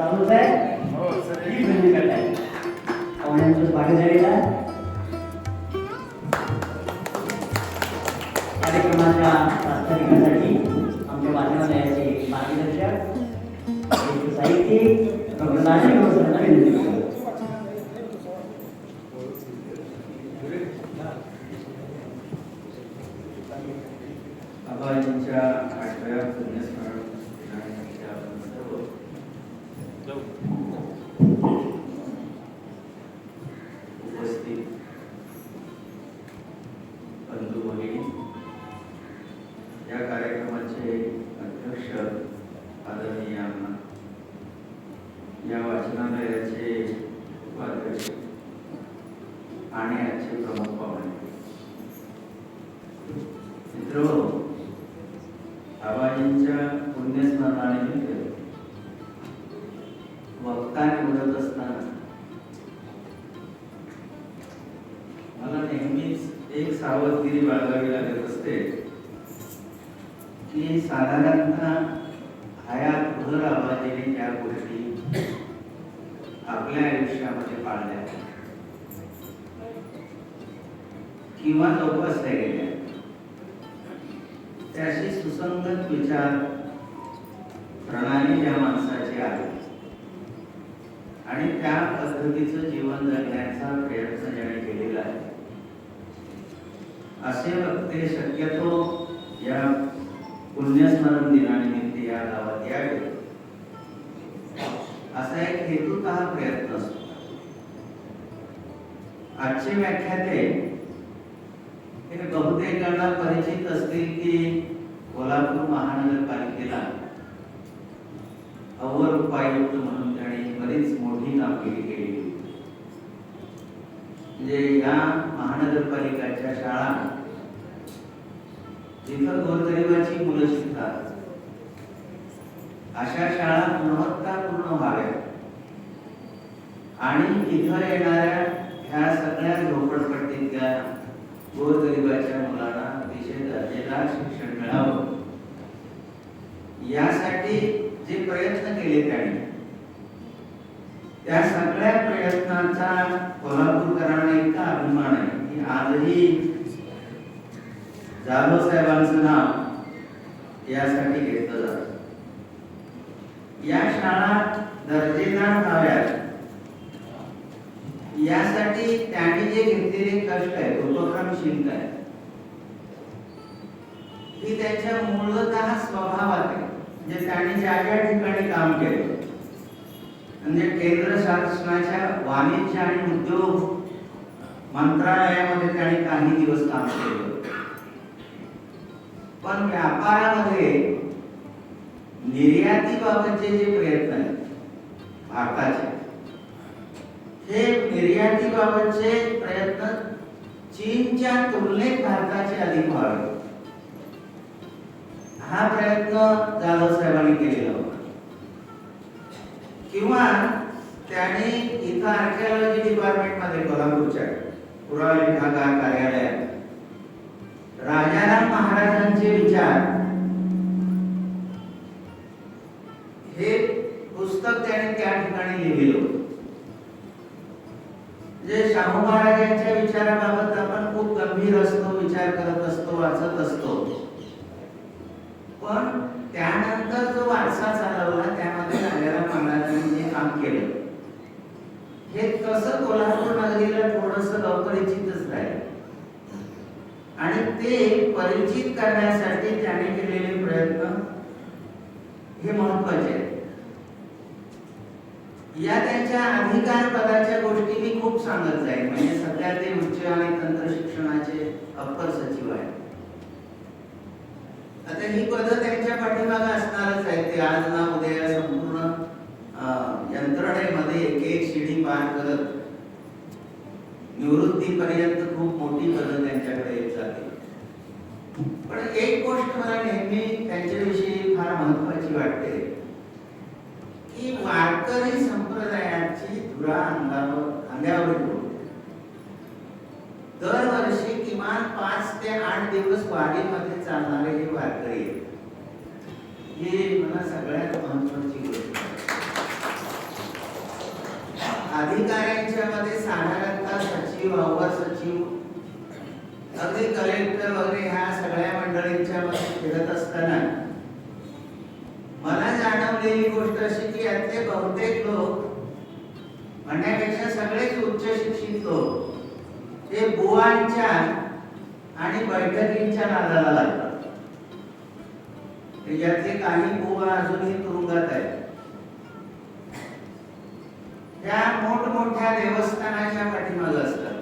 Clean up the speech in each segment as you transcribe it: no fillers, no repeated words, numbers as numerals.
चालूच आहे ही भूमिका आहे पाहुण्यांचं स्वागत झालेलं आहे कार्यक्रमाच्या प्रास्ताविकासाठी आमच्या वाचनालयाचे मार्गदर्शक साहित्यिक डॉक्टर नाशिक सरांना विनंती करतो. आबाजींच्या 8व्या पुण्यस्मरण दिनानिमित्त आपण सर्व उपस्थित बंधू भगिनी, या कार्यक्रमाचे अध्यक्ष आदरणीय अण्णा, या वाचनालयाचे उपाध्यक्ष आणि आजचे प्रमुख पाहुणे, मित्रांनो, आबाजींच्या पुण्यस्मरणानिमित्त वक्ता निवडत असताना मला नेहमीच एक सावधगिरी बाळगावी लागत असते की साधारणतः हयातभर आबाजीने ज्या गोष्टी आपल्या आयुष्यामध्ये पाळल्या किंवा जोपासल्या गेल्या त्याशी सुसंगत विचार प्रणाली ज्या माणसाची आहे आणि त्या पद्धतीचं जीवन जगण्याचा प्रयत्न ज्याने केलेला आहे असे वक्ते शक्यतो या पुण्यस्मरण दिनानिमित्त या गावात यावे असा एक हेतूतः प्रयत्न असतो. आजचे व्याख्याते हे बहुतेकांना परिचित असतील की कोल्हापूर महानगरपालिकेला अवर उपायुक्त म्हणून त्यांनी बरीच मोठी कामगिरी केली. म्हणजे या महानगरपालिकेच्या शाळा जिथं गोरगरिबाची मुलं शिकतात अशा शाळा गुणवत्तापूर्ण व्हाव्या आणि इथं येणाऱ्या ह्या सगळ्या झोपडपट्टीतल्या गोरगरिबाच्या मुलांना अतिशय दर्जेदार शिक्षण मिळावं यासाठी जे प्रयत्न केले त्यांनी, त्या सगळ्या प्रयत्नांचा कोल्हापूरकरांना इतका अभिमान आहे की आजही जाधव साहेबांचं नाव यासाठी घेतलं जातं. या शाळा दर्जेदार व्हाव्यात यासाठी त्यांनी जे घेतलेले कष्ट आहेत, उपक्रमशीलता आहे, ही त्यांच्या मूलतः स्वभावात आहे. म्हणजे त्यांनी ज्या ज्या ठिकाणी काम केलं, म्हणजे केंद्र शासनाच्या वाणिज्य आणि उद्योग मंत्रालयामध्ये त्यांनी काही दिवस काम केलं, पण व्यापारामध्ये निर्यातीबाबतचे जे प्रयत्न आहेत भारताचे, हे निर्यातीबाबतचे प्रयत्न चीनच्या तुलनेत भारताचे अधिक व्हावे हा प्रयत्न जाधव साहेबांनी केलेला होता. किंवा त्यांनी इथं आर्किओलॉजी डिपार्टमेंट मध्ये कोल्हापूरच्या पुराविभागा कार्यालयात राजाराम महाराजांचे विचार हे पुस्तक त्याने त्या ठिकाणी लिहिलं होतं. जे शाहू महाराजांच्या विचाराबाबत आपण खूप गंभीर असतो, विचार करत असतो, वाचत असतो, पण त्यानंतर जो वारसा चालवला त्यामध्ये राजाराम महाराजांनी जे काम केलं हे कसं कोल्हापूर नगरीला थोडंसं अपरिचितच राहील आणि ते परिचित करण्यासाठी त्याने केलेले प्रयत्न हे महत्त्वाचे आहेत. या त्यांच्या अधिकार पदाच्या गोष्टी मी खूप सांगत जाईल. म्हणजे सध्या ते उच्च आणि तंत्र शिक्षणाचे अप्पर सचिव आहेत. आता ही पदं त्यांच्या पाठीमागे असणारच आहे. ते आज ना उद्या संपूर्ण यंत्रणेमध्ये एक एक शिडी पार करत निवृत्तीपर्यंत खूप मोठी पदं त्यांच्याकडे येत जाते. पण एक गोष्ट मला नेहमी त्यांच्याविषयी फार महत्वाची वाटते की वारकरी संप्रदायाची धुरा अंगावर घेऊन दरवर्षी किमान 5 ते 8 दिवस वारीमध्ये चालणारे हे वारकरी आहेत. हे मला सगळ्यात महत्वाची गोष्ट आहे. अधिकाऱ्यांच्या मध्ये साधारणतः सचिव, अवर सचिव, अगदी कलेक्टर वगैरे ह्या सगळ्या मंडळींच्या मध्ये फिरत असताना मला जाणवलेली गोष्ट अशी की यातले बहुतेक लोक म्हणण्यापेक्षा सगळेच उच्च शिक्षित लोक ते बुवांच्या आणि बैठकींच्या नादाला लागतात. यातले काही बुवा अजूनही तुरुंगात आहेत. त्या मोठमोठ्या देवस्थानाच्या पाठीमागे असतात.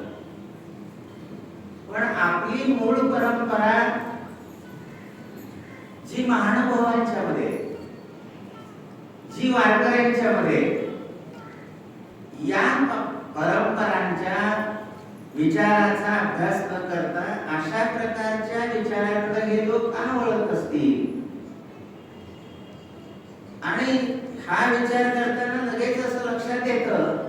पण आपली मूळ परंपरा जी महानुभावांच्या मध्ये, जी वारकऱ्यांच्या मध्ये, या परंपरांच्या विचाराचा अभ्यास न करता अशा प्रकारच्या विचाराकडे हे लोक का वळत असतील? आणि हा विचार करताना लगेच असं लक्षात येतं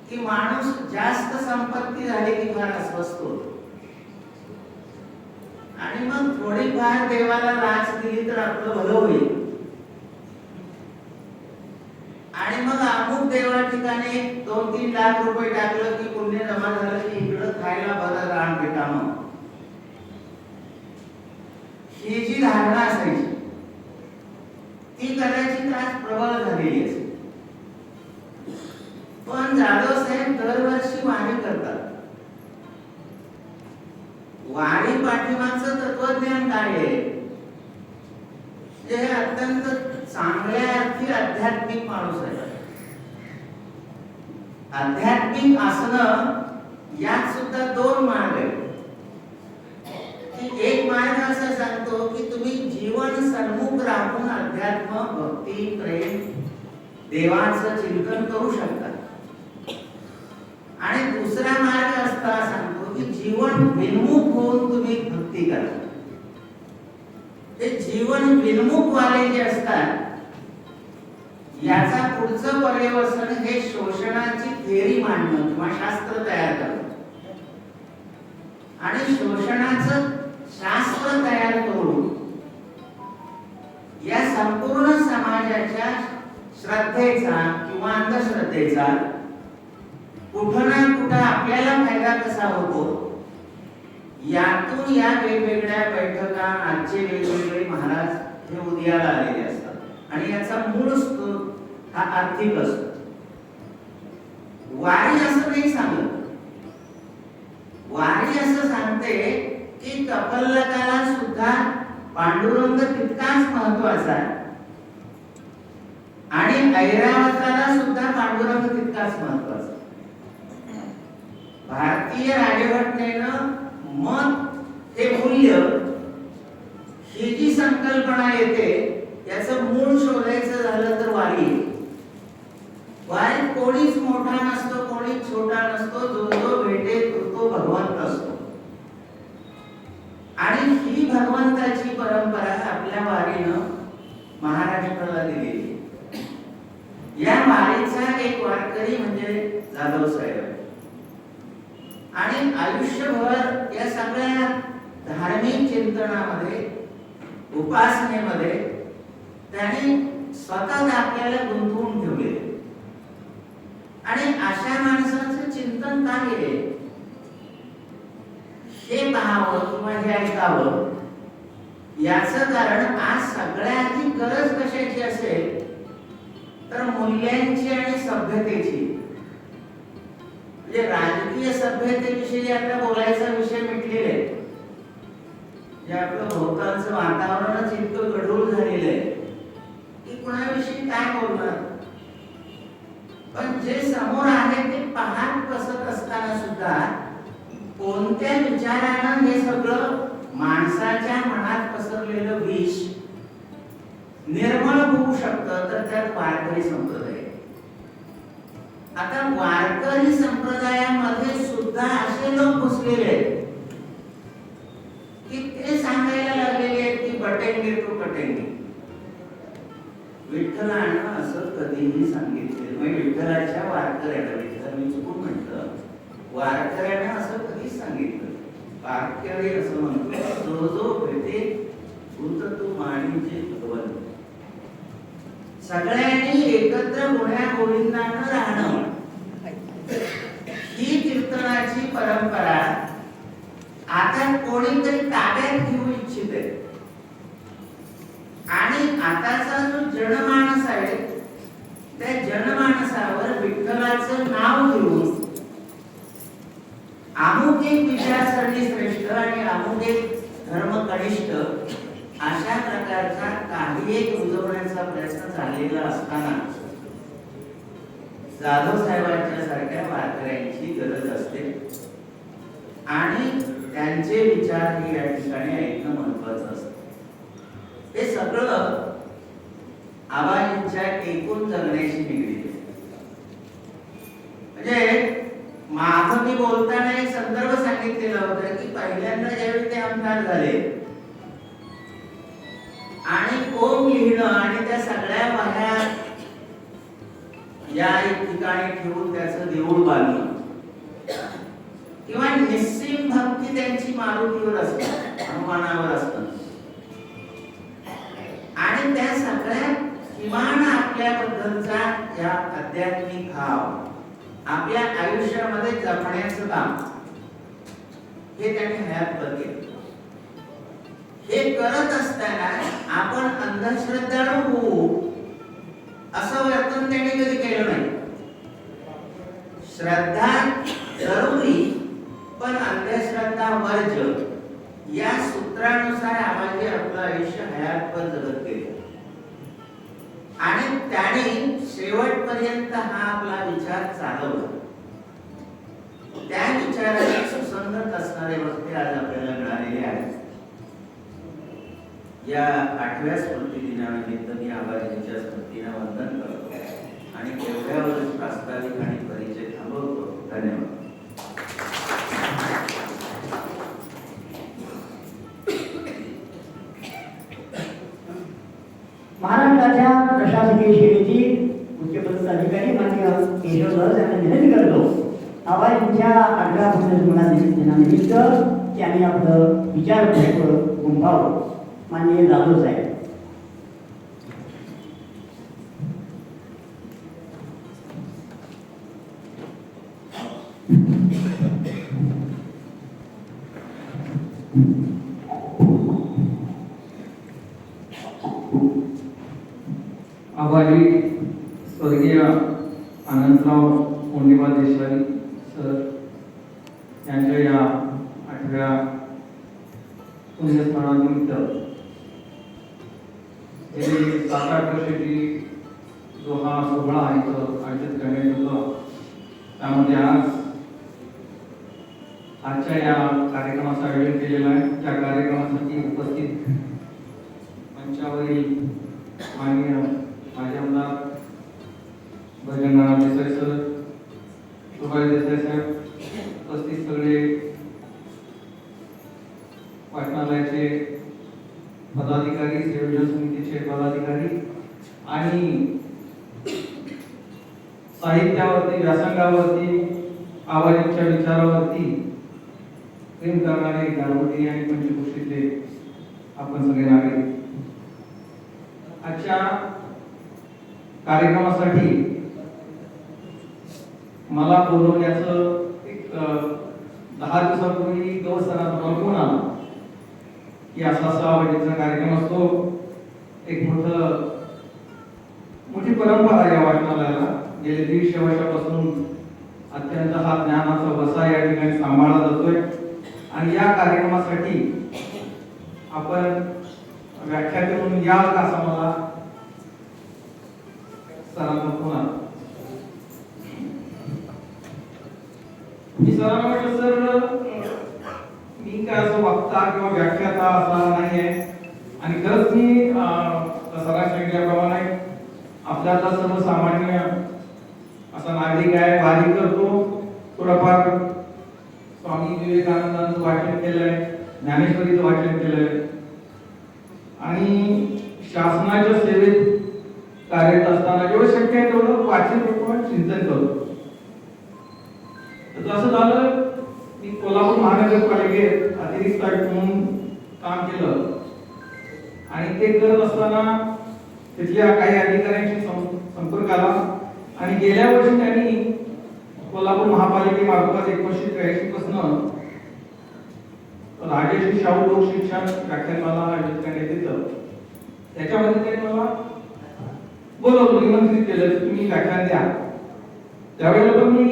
की माणूस जास्त संपत्ती झाली की फार अस्वस्थ होतो. आणि मग थोडीफार देवाला लाच दिली तर आपलं भलं होईल. आणि मग अमुक देवा ठिकाणी 2-3 लाख रुपये टाकलं की पुण्य जमा झालं की इकडं खायला बरं रान भेटावं, ही जी धारणा असायची ती कदाचित आज प्रबळ झालेली असेल. पण जाधव साहेब दरवर्षी वारी करतात. वारी पाठीमागचं तत्वज्ञान काय आहे? हे अत्यंत चांगल्या अर्थी आध्यात्मिक माणूस आहे. आध्यात्मिक असणं यात सुद्धा 2 मार्ग आहेत. की एक मार्ग असा सांगतो की तुम्ही जीवन सन्मुख राहून अध्यात्म, भक्ती, प्रेम, देवाचं चिंतन करू शकता. आणि दुसरा मार्ग असा सांगतो की जीवन विन्मुख होऊन तुम्ही भक्ती करा. ते जीवन विन्मुख वाले जे असतात याचा पुढचं पर्यवसन हे शोषणाची थेअरी मांडणं किंवा शास्त्र तयार करणं. आणि शोषणाचं शास्त्र तयार करून या संपूर्ण समाजाच्या श्रद्धेचा किंवा अंधश्रद्धेचा कुठं ना कुठं आपल्याला फायदा कसा होतो यातून या वेगवेगळ्या बैठका, आजचे वेगवेगळे महाराज हे उदयाला आलेले असतात. आणि याचा मूळ स्रोत हा आर्थिक असतो. वारी असं नाही सांगत. वारी असं सांगते की कपल्लकाला सुद्धा पांडुरंग तितकाच महत्वाचा आणि ऐरावताला सुद्धा पांडुरंग तितकाच महत्वाचा. भारतीय राज्यघटनेनं मत हे मूल्य ही जी संकल्पना येते याचं मूळ शोधायचं झालं तर वारी. वारीत कोणीच मोठा नसतो, कोणीच छोटा नसतो. जो जो भेटे तो भगवंत असतो. आणि ही भगवंताची परंपरा आपल्या वारीनं महाराष्ट्राला दिलेली. या वारीचा एक वारकरी म्हणजे जाधव साहेब. आणि आयुष्यभर या सगळ्या धार्मिक चिंतनामध्ये, उपासनेमध्ये त्यांनी स्वतः आपल्याला गुंतवून ठेवले. आणि अशा माणसाचं चिंतन काय आहे हे पाहावं किंवा हे ऐकावं. याचं कारण आज सगळ्यात गरज कशाची असेल तर मूल्यांची आणि सभ्यतेची. म्हणजे राजकीय सभ्यतेविषयी आता बोलायचा विषय मिटलेला आहे. जे आपलं भोवतालचं वातावरणच इतकं गढूळ झालेलं आहे की कुणाविषयी काय बोलणार. पण जे समोर आहे ते पाहत बसत असताना सुद्धा कोणत्या विचारानं हे सगळं माणसाच्या मनात पसरलेलं विष निर्मळ होऊ शकतं तर त्यात वारकरी संप्रदाय. आता वारकरी संप्रदायामध्ये सुद्धा असे लोक घुसलेले आहेत की ते सांगायला लागलेले आहेत की बटेंगे तो कटेंगे. विठ्ठलानं असं कधीही सांगितलेलं म्हणजे विठ्ठलाच्या वारकऱ्याला, विठ्ठल मी चुकून म्हटलं, वारकऱ्यानं असं कधीच सांगितलं. वारकरी असं म्हणतो जो जो भेटे भूत तू माणीचे भगवंत. सगळ्यांनी एकत्र गुण्या गोविंदानं राहणं ही कीर्तनाची परंपरा आता कोणीतरी ताब्यात घेऊ इच्छिते. आणि आताचा जो जनमानस आहे त्या जनमानसावर विठ्ठलाचं नाव घेऊन अमुक एक विचारसरणी श्रेष्ठ आणि अमुक एक धर्म कनिष्ठ अशा प्रकारचा काही एक रुजवण्याचा प्रयत्न झालेला असताना जाधव साहेबांच्या सारख्या वारकऱ्यांची गरज असते आणि त्यांचे विचार हे या ठिकाणी ऐकणं महत्वाचं असतं. हे सगळं आबाजींच्या एकूण जगण्याशी निगडीत आहे. म्हणजे माझं मी बोलताना एक संदर्भ सांगितलेला होता की पहिल्यांदा ज्यावेळी ते आमदार झाले आणि कोण लिहिणं आणि त्या सगळ्या वह्या या एक ठिकाणी ठेवून त्याचं देऊळ बांधणं किंवा निस्सीम भक्ती त्यांची मारुतीवर असते, हनुमानावर असतं आणि त्या सगळ्या किमान आपल्याबद्दलचा या आध्यात्मिक भाव आपल्या आयुष्यामध्ये जपण्याचं काम हे त्यांनी हयातभर केलं. हे करत असताना आपण अंधश्रद्धाळू होऊ असं वर्तन त्यांनी कधी केलं नाही. श्रद्धा जरुरी पण अंधश्रद्धा वर्ज्य या सूत्रानुसार आबाजी आपलं आयुष्य हयातभर जगत गेले आणि त्याने शेवटपर्यंत हा आपला विचार चालवला. त्या विचाराला सुसंगत असणारे वक्ते आज आपल्याला मिळालेले आहेत. या 8व्या स्मृती दिनानिमित्त मी आबाजींच्या स्मृतीला वंदन करतो आणि तेवढ्यावरच प्रास्ताविक आणि परिचय थांबवतो. धन्यवाद. महाराष्ट्राच्या प्रशासकीय सेवेची उच्चपदस्थ अधिकारी माननीय केशव दास यांना विनंती करतो आबाजींच्या 8व्या पुण्यस्मरण दिनानिमित्त त्यांनी आपलं विचार गुंफावं. माननीय जाधव साहेब. आभारी स्वर्गीय आनंदराव मोंडीबा देशवारी सर यांच्या या 8व्या पुण्यस्मरणानिमित्त गेली 7-8 वर्षाची जो हा सोहळा इथं आयोजित करण्यात येतो त्यामध्ये आजच्या या कार्यक्रमाचं आयोजन केलेलं आहे. त्या कार्यक्रमासाठी उपस्थित मंचावरील माननीय माजी आमदार भजननाथ देसाई सर, सुभाष देसाई साहेब, उपस्थित सगळे वाचनालयाचे पदाधिकारी, संयोजन समितीचे पदाधिकारी आणि साहित्यावरती, व्यासंगावरती, आबाजींच्या विचारावरती प्रेम करणारे गारगोटी आणि पंचकृषीचे आपण सगळे नागरिक. आजच्या कार्यक्रमासाठी मला बोलवण्याचं एक 10 दिवसापूर्वी गवसराचा फोन आला की असा आबाजीचा कार्यक्रम असतो. एक मोठी परंपरा या वाचनालयाला गेले 150 वर्षापासून अत्यंत हा ज्ञानाचा वसा या ठिकाणी सांभाळला जातोय आणि या कार्यक्रमासाठी आपण व्याख्याते म्हणून याल का असं मला सरांना फोन आला. मी सरांना म्हटलं सर मी काय असं वक्ता किंवा व्याख्याता असा नाही आहे आणि खरंच मी सरांनी सांगितल्याप्रमाणे आपल्याला सर्वसामान्य असा नागरिक आहे, वारी करतो, थोडंफार स्वामी विवेकानंदांचं वाचन केलंय, ज्ञानेश्वरीचं वाचन केलंय आणि शासनाच्या सेवेत कार्यरत असताना जेवढं शक्य आहे तेवढं वाचन किंवा चिंतन करतो. तर असं झालं मी कोल्हापूर महानगरपालिकेत अतिरिक्त आयुक्त म्हणून काम केलं आणि ते करत असताना तिथल्या काही अधिकाऱ्यांशी संपर्क आला आणि गेल्या वर्षी त्यांनी कोल्हापूर महापालिकेमार्फत 1983 पासून राजश्री शाहू लोक शिक्षण व्याख्यानमाला आयोजित करण्यात येतं. त्याच्यामध्ये त्यांनी मला बोलवलं, निमंत्रित केलं की तुम्ही व्याख्यान द्या. त्यावेळेला पण मी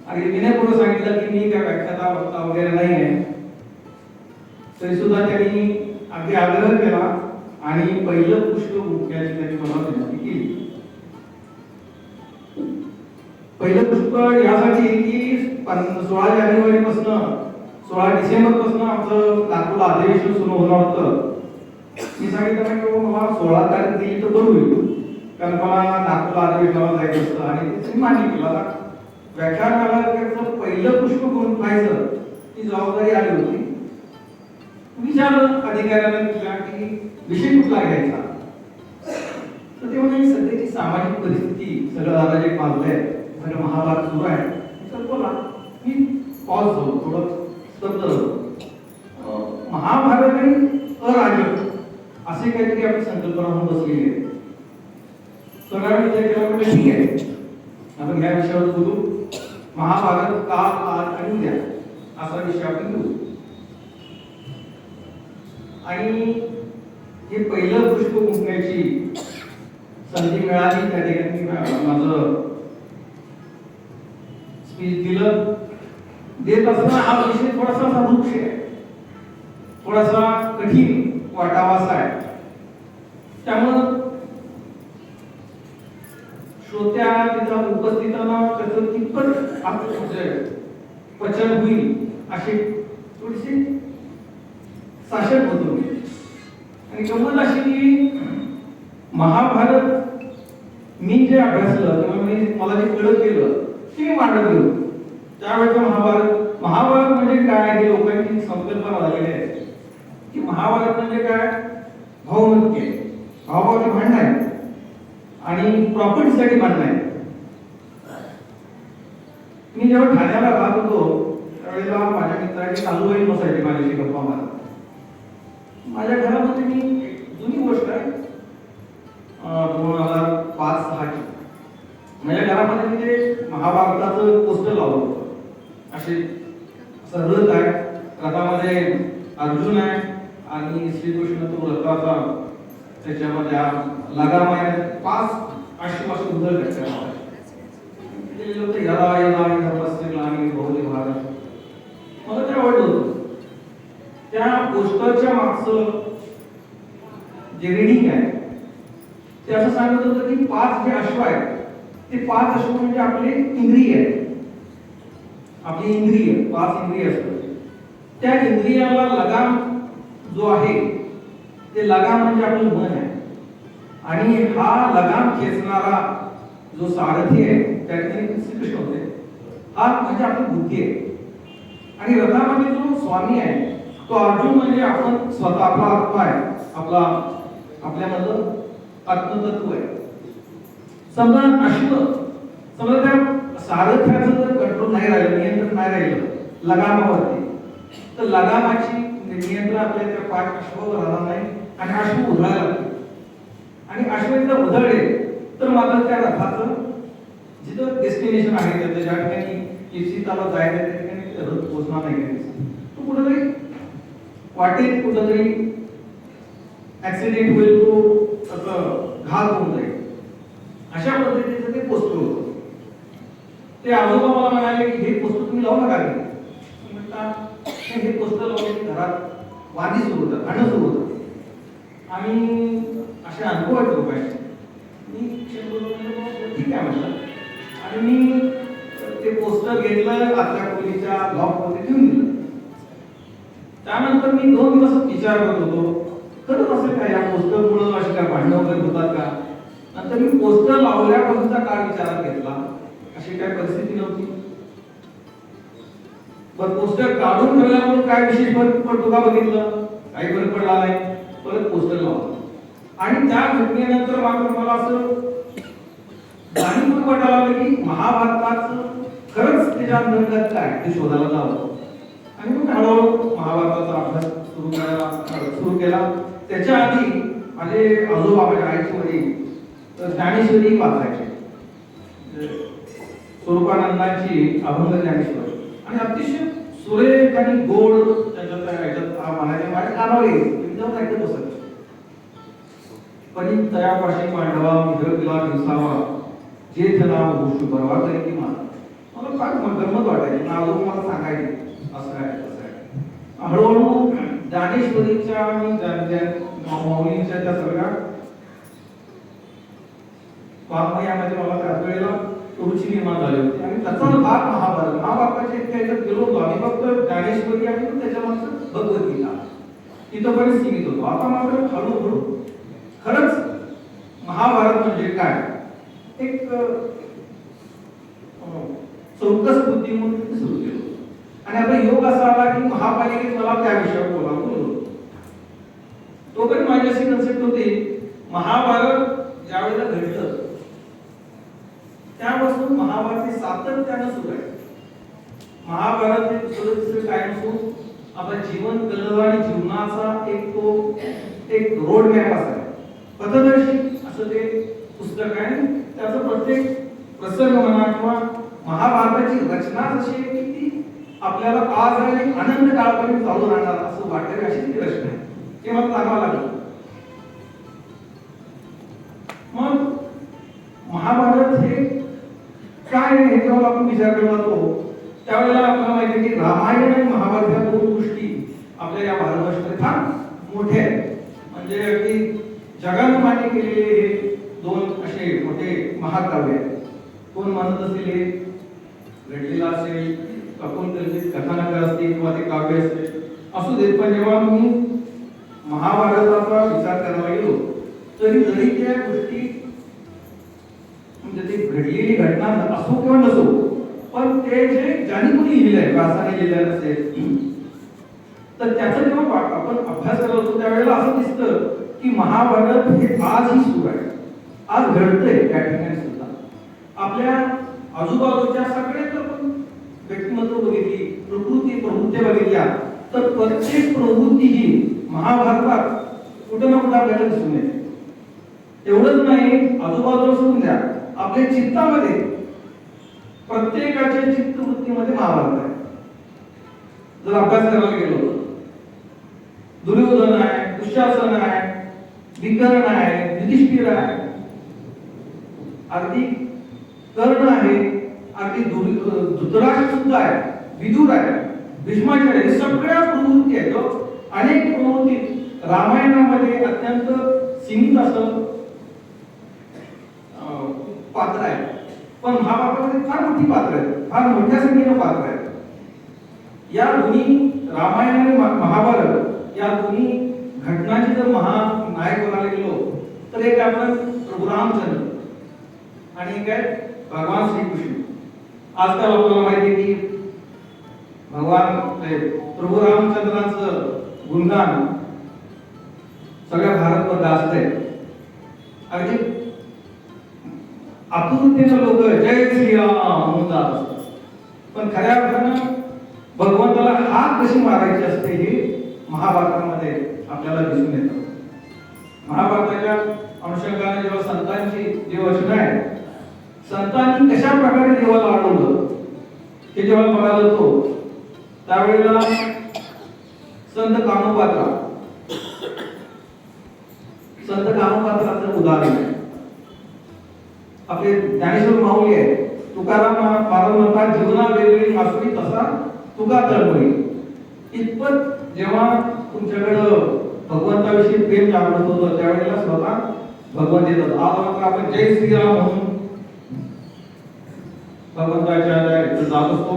अगदी विनयपूर्वक सांगितलं की मी काय व्याख्याता वक्ता वगैरे नाही आहे. तरी सुद्धा त्यांनी अगदी आग्रह केला आणि पहिलं पुष्प गुंफण्याची त्यांनी मला विनंती केली. पहिलं पुष्प यासाठी की 16 जानेवारी पासून 16 डिसेंबर पासून आमचं नागपूरला अधिवेशन सुरू होणार होतं. मी सांगितलं की मला 16 तारीख दिली तर बरं होईल, कारण मला नागपूरला अधिवेशनाला जायचं असतं आणि ते मान्य केलं. व्याख्यानाला पहिलं पुष्प गुंफायचं ती जबाबदारी आली होती. विचारलं अधिकाऱ्यांना तुला की विषय कुठला घ्यायचा, तर ते म्हणजे सध्याची सामाजिक परिस्थिती सगळं दादा जे पाजलंय, सगळं महाभारत सुरू आहे, तर बोला. मी पॉज झालो, थोडं स्तब्ध झालो. महाभारत आणि अराजक असे काहीतरी आपली संकल्पना होऊन बसलेली आहे. सगळ्यांनी विचार केला म्हणजे ठीक आहे, आपण या विषयावर बोलू. महाभारत काल, आज आणि उद्या असा विषय आपण घेऊ. आणि हे पहिलं पुष्प गुंफण्याची संधी मिळाली. त्या ठिकाणी माझं स्पीच दिलं. देत असताना हा विषय थोडासा रुक्ष आहे, थोडासा कठीण वाटावासा आहे. त्यामुळं श्रोत्या तिथं उपस्थितांना त्याचं कितपत पचन होईल अशी थोडीशी साशक होतो. आणि गंमत अशी की महाभारत मी जे अभ्यासलं किंवा मला जे कळत गेलं ते मी मांडत गेलो. त्यावेळेचं महाभारत म्हणजे काय हे लोकांची संकल्पना झालेली आहे की महाभारत म्हणजे काय, भावमत्य, भावाची भांडण आहे आणि प्रॉपर्टीसाठी भांडण आहे. मी जेव्हा ठाण्याला राहत होतो त्यावेळेला माझ्या मित्राची चालू बसायची माझ्याशी गप्पा मारत. माझ्या घरामध्ये मी जुनी गोष्ट आहे 2005-06 ची माझ्या घरामध्ये मी ते महाभारताचं पोस्टर लावलं होतं. असे रथ आहे, रथामध्ये अर्जुन आहे आणि श्रीकृष्ण तो रथाचा त्याच्यामध्ये लगाम आहे, 5 अश्वास उदर त्याच्यामध्ये मला ते आवडलं होतं. त्या पोस्टरच्या मागचं जे रिडिंग आहे ते असं सांगत होतं की 5 जे अश्व आहेत ते 5 अश्व म्हणजे आपले इंद्रिय आहेत. आपली इंद्रिय 5 इंद्रिय असतात. त्या इंद्रियाला लगाम जो आहे ते लगाम म्हणजे आपलं मन आहे. आणि हा लगाम खेचणारा जो सारथी आहे त्या ठिकाणी श्रीकृष्ण होते. हा म्हणजे आपली बुद्धी आहे. आणि रथामध्ये जो स्वामी आहे तो अर्जुन म्हणजे आपण स्वतः, आपला आत्मा आहे, आपल्यामधलं आत्मतत्व आहे. समजा समजा त्या सारथ्याचं जर कंट्रोल नाही राहिलं, नियंत्रण नाही राहिलं लगामावरती, तर लगामाची नियंत्रण आपल्या त्या 5 अश्वावर राहणार नाही आणि अश्व उधळायला लागते. आणि अश्व जर उधळले तर मात्र त्या रथाचं जिथं डेस्टिनेशन आहे ज्या ठिकाणी सीताला जायचं त्या ठिकाणी रथ पोहोचणार नाही. तो कुठेतरी वाटेत कुठेतरी ऍक्सिडेंट होईल, तो त्याचं घात होऊन जाईल. अशा पद्धतीचं ते पोस्टर होतं. ते आजोबा मला म्हणाले की हे पोस्टर तुम्ही लावू नका. हे पोस्टर लावले घरात वादी सुरू होतं, भांडण सुरू होतं. आम्ही असे अनुभव लोक आहेत. मी ठीक आहे म्हटलं आणि मी ते पोस्टर घेतलं, आतल्या खोलीच्या ब्लॉकमध्ये ठेवून दिलं. त्यानंतर मी 2 दिवस विचार करत होतो खरंच असं काय, या पोस्टरमुळे अशी काय भांडणं वगैरे होतात का. नंतर मी पोस्टर लावल्यापासूनचा काळ विचारात घेतला, अशी काय परिस्थिती नव्हती. पण पोस्टर काढून ठेवल्यामुळे काय विशेष फरक पडतो का बघितलं, काही फरक पडला नाही. परत पोस्टर लावलं आणि त्या घटनेनंतर मात्र मला असं जाणीव वाटायला लागलं की महाभारताचं खरंच त्याच्या अंतर्गत काय ते शोधायला जावं. आणि मग हळूहळू महाभारताचा अभ्यास सुरू केला. त्याच्या आधी माझे आजोबा माझ्या आईचे वडील तर ज्ञानेश्वरी वाचायचे, स्वरूपानंदांची अभंग ज्ञानेश्वरी, आणि अतिशय सुरेख आणि गोड त्याच्यात म्हणायचे माझ्या कानावर एकदम ऐकत बसत. पण तयापाशी मांडवा मित्र तिला दिवसावा जे नाव गोष्ट बरवा तरी की मला फार गंमत वाटायची. आजोबा मला सांगायचे असं आहे तसं आहे. हळूहळू ज्ञानेश्वरीच्या आणि माऊलींच्या त्या सगळ्या वाङ्मयामध्ये मला त्याच वेळेला रुची निर्माण झाली होती, आणि त्याचा भाग महाभारताच्या इतक्या ह्याच्यात गेलो होतो आणि फक्त ज्ञानेश्वरी आणि त्याच्यामागचं भगवद्गीता तिथपर्यंत सीमित होतो. आता मात्र हळूहळू खरंच महाभारत म्हणजे काय एक चौकस बुद्धी म्हणून सुरू केलं. आणि आता योग असा आला की महापालिकेत मला त्या विषयावर बोलावं. तोपर्यंत माझी अशी कन्सेप्ट होती, महाभारत ज्यावेळेला घडलं त्यापासून महाभारत हे सातत्यानं सुरू आहे. महाभारत हे दुसरं काय नसून आपलं जीवन कल आणि जीवनाचा एक रोड मॅप असा आहे, पथदर्शी असं ते पुस्तक आहे. त्याचं प्रत्येक प्रसंग म्हणा किंवा महाभारताची रचना जशी आहे की ती आपल्याला आज आणि अनंत काळपर्यंत चालू राहणार असं वाटतं, अशी ती रचना आहे. ते मला सांगावं लागलं. मग महाभारत हे काय आहे हे जेव्हा आपण विचार करत जातो त्यावेळेला आपल्याला माहिती आहे की रामायण आणि महाभारत या दोन गोष्टी आपल्या या भारतवर्षामध्ये फार मोठ्या आहेत. म्हणजे अगदी जगाने मान्य केलेले हे दोन असे मोठे महाकाव्य आहेत. कोण म्हणत असेल हे घडलेलं असेल, कोण कल्पित कथानक असतील किंवा ते काव्य असेल असू देत, पण जेव्हा मी महाभारताचा विचार करायला गेलो तरी जरी त्या गोष्टी म्हणजे ती घडलेली घटना असो किंवा नसो, पण ते जे ज्यांनी कोणी लिहिलंय व्यासाने लिहिलेलं असेल तर त्याचा जेव्हा आपण अभ्यास करत होतो त्यावेळेला असं दिसतं की महाभारत हे आजही सुरू आहे, आज घडतंय त्या ठिकाणी सुद्धा. आपल्या आजूबाजूच्या सगळ्यात आपण व्यक्तिमत्व बघितली, प्रवृत्ती बघितल्या तर प्रत्येक प्रवृत्ती ही महाभारतात कुठं ना कुठं आपल्याला दिसून येते. एवढंच नाही, आजूबाजूला सोडून द्या, आपल्या चित्तामध्ये प्रत्येकाच्या चित्तवृत्तीमध्ये महाभारत आहे. जर अभ्यास करायला गेलो दुर्योधन आहे, दुःशासन आहे, विकर्ण आहे, युधिष्ठिर आहे, अगदी कर्ण आहे, अगदी धृतराष्ट्र सुद्धा आहे, विदुर आहे, भीष्माचार्य, हे सगळ्या प्रवृत्ती आहेत. अनेक प्रवृत्ती रामायणामध्ये अत्यंत सीमित असं पात्र आहे, पण महाभारतामध्ये फार मोठी पात्र आहेत, फार मोठ्या संख्येनं पात्र आहेत. या दोन्ही रामायण आणि महाभारत या दोन्ही घटनांची जर महानायक बनायला गेलो तर एक आपण प्रभू रामचंद्र आणि एक आहे भगवान श्रीकृष्ण. आजकाल आपल्याला माहिती आहे की भगवान प्रभू रामचंद्रांचं गुणगान सगळ्या भारतभर गाजतंय. अगदी आतुरतेनं लोक जय श्रीराम म्हणून जात असतात, पण खऱ्या अर्थानं भगवंताला हात कशी मारायची असते हे महाभारतामध्ये आपल्याला दिसून येतं. महाभारताच्या अनुषंगाने जेव्हा संतांची जी वचनं आहे, संतांनी कशा प्रकारे देवाला अडवलं हे जेव्हा बघायला जातो त्यावेळेला संत कामोपात्राचं उदाहरण आहे. आपले ज्ञानेश्वर माऊली आहे, तुकाराम महाराज म्हणतात जीवना वेगळी मासुरी तसा तुका तळमळी. इतपत जेव्हा तुमच्याकडं भगवंताविषयी प्रेम जागृत होतं त्यावेळेला स्वतः भगवंत येतात. आज मात्र आपण जय श्रीराम म्हणून भगवंताच्या जात असतो.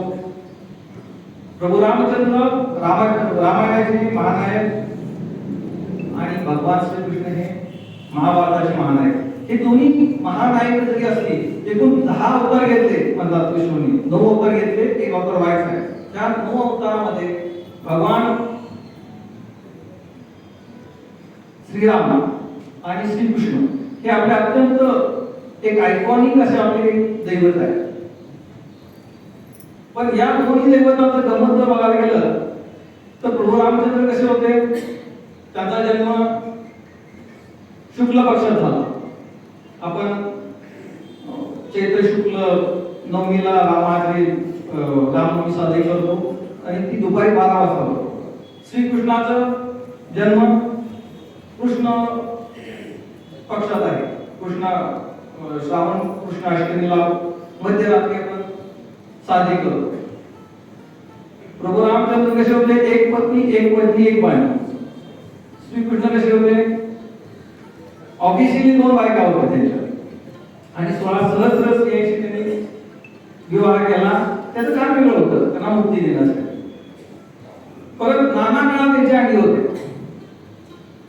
प्रभू रामचंद्र रामायणाचे महानायक आणि भगवान श्रीकृष्ण हे महाभारताचे महानायक. हे दोन्ही महानायक जरी असले एकूण 10 अवतार घेतले म्हणतात विष्णूंनी, 9 अवतार घेतले, एक अवतार व्हायचा आहे. त्या 9 अवतारामध्ये भगवान श्रीराम आणि श्रीकृष्ण हे आपले अत्यंत एक आयकॉनिक असे आपले दैवत आहे. पण या दोन्ही दैवतांचं गंमत जर बघायला गेलं तर प्रभू रामचंद्र कसे होते, त्यांचा जन्म शुक्ल पक्षात झाला. आपण चैत्र शुक्ल नवमीला रामनवमी साजरी करतो आणि ती दुपारी 12 वाजता होतो. श्रीकृष्णाचा जन्म कृष्ण पक्षात आहे. श्रावण कृष्ण अष्टमीला मध्यरात्री आपण साजरी करतो. प्रभू रामचंद्र कसे होते? एक पत्नी एक बायको. श्रीकृष्ण कसे होते? ऑफिशियली 2 बायका होत्या त्यांच्या आणि 16 सहस्र स्त्रियांशी त्यांनी विवाह केला. त्याचं कारण वेगळं होतं, त्यांना मुक्ती देण्यासाठी. परत नाना काळात त्यांचे अंगी होते.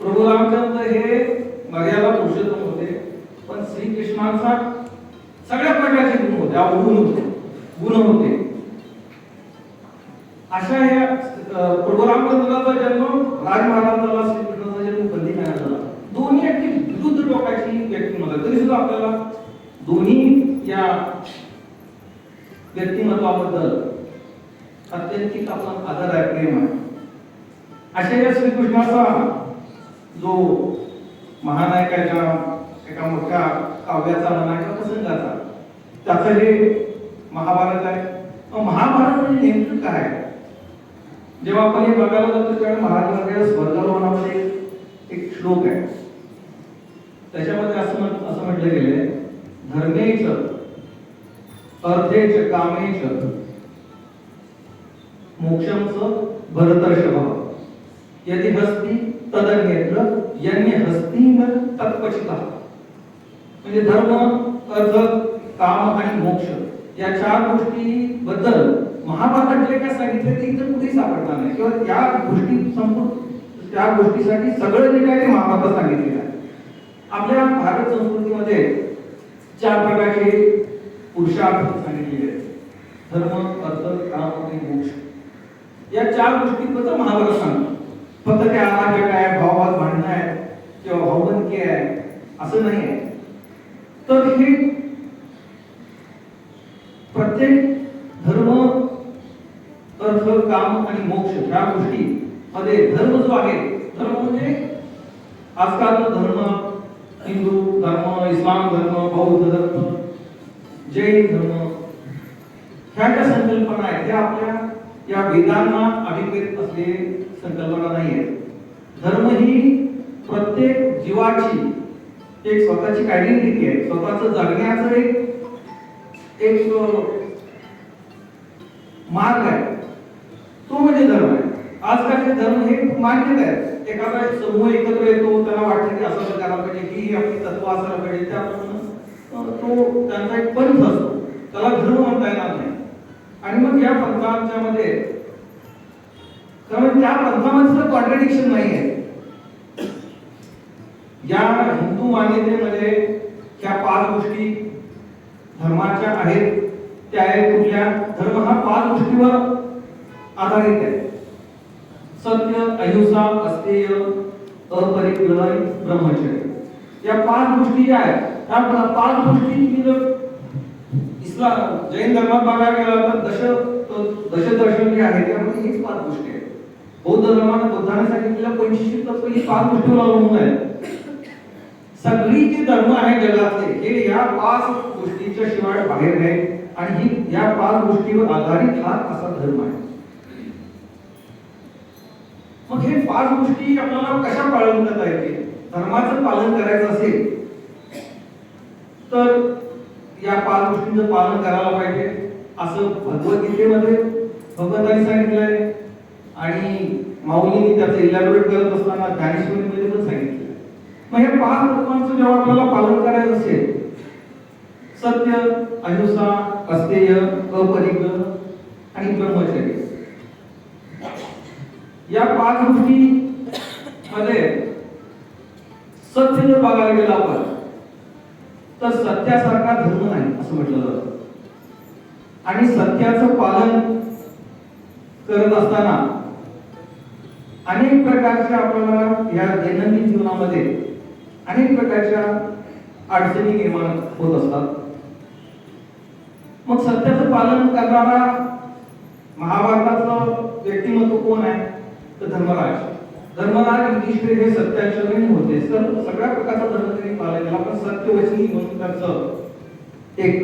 प्रभू रामचंद्र हे मर्यादा पुरुषोत्तम होते, पण श्रीकृष्णांचा सगळ्या प्रकारचे गुण होते, गुण होते. अशा या प्रभू रामचंद्राचा जन्म राजमहाराज झाला, श्रीकृष्णाचा जन्म बंदीखान्यात झाला. दोन्ही अगदी विरुद्ध टोकाची व्यक्तिमत्व, तरी सुद्धा आपल्याला दोन्ही या व्यक्तिमत्वाबद्दल अत्यंत आपण आदर आहे, प्रेम आहे. अशा या श्रीकृष्णाचा जो महानायकाच्या एका मोठ्या काव्याचा म्हणा किंवा प्रसंगाचा त्याचं हे महाभारत आहे. महाभारत म्हणजे नेमकं काय? जेव्हा आपण हे बघायला जातो त्यावेळेस महाभारताच्या स्वर्गारोहणामध्ये एक श्लोक आहे. त्याच्यामध्ये असं म्हटलं गेलंय, धर्मेच अर्थेच कामेच मोक्षंच भरतर्षभ यदि हस्ती तदन्यत्र यन्य हस्ती न तत्पचिता. म्हणजे धर्म, अर्थ, काम आणि मोक्ष या 4 गोष्टी बद्दल महाभारतात जे काय सांगितले ते इतर कुठेही सापडणार नाही, किंवा त्या गोष्टीसाठी सगळं जे काय ते महाभारतात सांगितलेलं आहे. आपल्या भारत संस्कृतीमध्ये 4 प्रकारचे पुरुषार्थ सांगितलेले आहेत: धर्म, अर्थ, काम आणि मोक्ष. या 4 गोष्टींबद्दल महाभारत सांगतो. फक्त ते आराधक आहे, भावभाव भांडणं आहे किंवा भावबंदकी आहे असं नाही आहे. तर हे प्रत्येक धर्म, अर्थ, काम आणि मोक्ष या गोष्टी मध्ये धर्म जो आहे, धर्म म्हणजे आजकाल धर्म, हिंदू धर्म, इस्लाम धर्म, बौद्ध धर्म, जैन धर्म, ह्या ज्या संकल्पना आहेत त्या आपल्या या वेदांना अभिप्रेत असलेली संकल्पना नाही आहे. धर्म ही प्रत्येक जीवाची एक स्वतःची आयडेंटिटी आहे, स्वतःचं जगण्याचं एक मार्ग आहे, तो म्हणजे धर्म आहे. आजकालचे धर्म हे मान्यता आहे. एखादा समूह एकत्र येतो, त्याला वाटतं की असं करायला पाहिजे, ही आपली तत्व असायला पाहिजे, त्याप्रमाणे तो त्यांचा एक पंथ असतो, त्याला धर्म म्हणता येणार नाही. आणि मग या पंथांच्या मध्ये कारण त्या पंथामध्ये कॉन्ट्रडिक्शन नाही आहे. या हिंदू मान्यतेमध्ये ह्या 5 गोष्टी धर्माच्या आहेत. त्या आहेत कुठल्या? धर्म हा 5 गोष्टीवर आधारित आहे: सत्य, अहिंसा, अस्तेय, अपरिग्रह आणि ब्रह्मचर्य. या 5 गोष्टी ज्या आहेत, त्या 5 गोष्टी तुम्ही जर इस्लाम जैन धर्मात बघायला गेला तर दशदर्शन जे आहे त्यामध्ये हीच 5 गोष्टी आहेत. बौद्ध धर्माने बुद्धाने सांगितलेल्या 25 तत्व ही 5 गोष्टीवर अवलंबून आहेत. सगळी जी धर्म आहे जगातले हे या 5 गोष्टीच्या शिवाय बाहेर नाही, आणि ही या 5 गोष्टीवर आधारित हा असा धर्म आहे. मग हे 5 गोष्टी आपल्याला कशा पाळून करता येतील? धर्माचं पालन करायचं असेल तर या 5 गोष्टींचं पालन करायला पाहिजे असं भगवद्गीतेमध्ये भगवंतांनी सांगितलंय, आणि माऊलींनी त्याचं इलॅबोरेट करत असताना ज्ञानेश्वरीमध्ये पण सांगितलं. मग या 5 तत्वांचं जेव्हा आपल्याला पालन करायचं असेल, सत्य, अहिंसा, अस्तेय, अपरिग्रह आणि ब्रह्मचर्य, या 5 गोष्टी मध्ये सत्य जर बघायला गेला आपण तर सत्यासारखा धर्म नाही असं म्हटलं जातं. आणि सत्याचं पालन करत असताना अनेक प्रकारच्या आपल्याला या दैनंदिन जीवनामध्ये अनेक प्रकारच्या अडचणी निर्माण होत असतात. मग सत्याचं पालन करणारा महाभारताचं व्यक्तिमत्व कोण आहे? तर धर्मराज. धर्मराज युधिष्ठिर हे सत्याचरणी होते, तर सगळ्या प्रकारचा धर्म त्यांनी पाळला गेला, पण सत्यवचनी म्हणून त्यांचं एक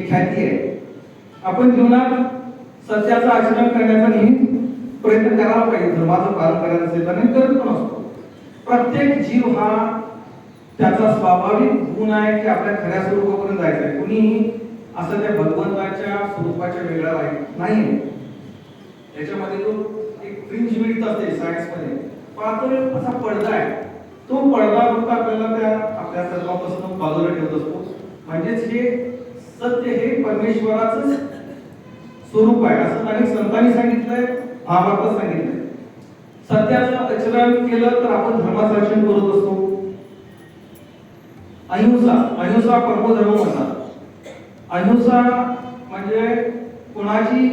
ख्याती आहे. आपण जीवनात सत्याचं आचरण करण्याचा नेहमी प्रयत्न करायला पाहिजे. धर्माचं पालन करायचं असेल तर करत पण असतो. प्रत्येक जीव हा त्याचा स्वाभाविक गुण आहे की आपल्या खऱ्या स्वरूपापर्यंत जायचं आहे. कुणीही असं त्या भगवंताच्या स्वरूपाच्या वेगळा नाही. त्याच्यामध्ये तो एक फ्रिंज मिळत असते सायन्समध्ये, पातळ असा पडदा आहे. तो पडदा फक्त आपल्याला त्या आपल्या सर्वापासून बाजूला ठेवत असतो. म्हणजेच हे सत्य हे परमेश्वराचं स्वरूप आहे असं अनेक संतांनी सांगितलंय, महाभारतात सांगितलंय. सत्याचं आचरण केलं तर आपण धर्माचं आचरण करत असतो. अहिंसा परमधर्म म्हणतात. अहिंसा म्हणजे कोणाची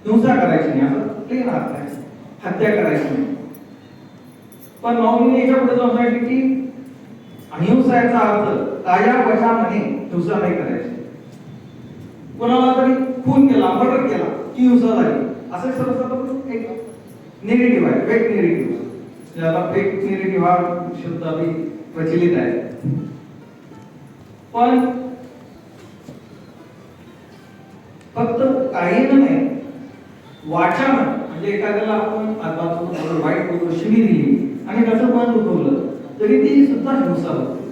हिंसा करायची नाही, असं प्लेन अर्थ आहे. हत्या करायची नाही. पण माऊलीने याच्या पुढे जाऊन सांगितले की अहिंसा याचा अर्थ काया वचा मने हिंसा नाही करायची. कोणाला तरी खून केला, मर्डर केला की हिंसा झाली, असं सर्वसाधारण एक निगेटिव्ह आहे, फेक निगेटिव्ह. आता फेक निगेटिव्ह हा शब्द अगदी प्रचलित आहे. पण फक्त काही नाही, वाचा म्हणजे एखाद्याला आपण वाईट बोलतो, शिवी दिली आणि त्याचं मन दुखवलं तरी ती सुद्धा हिंसा होते.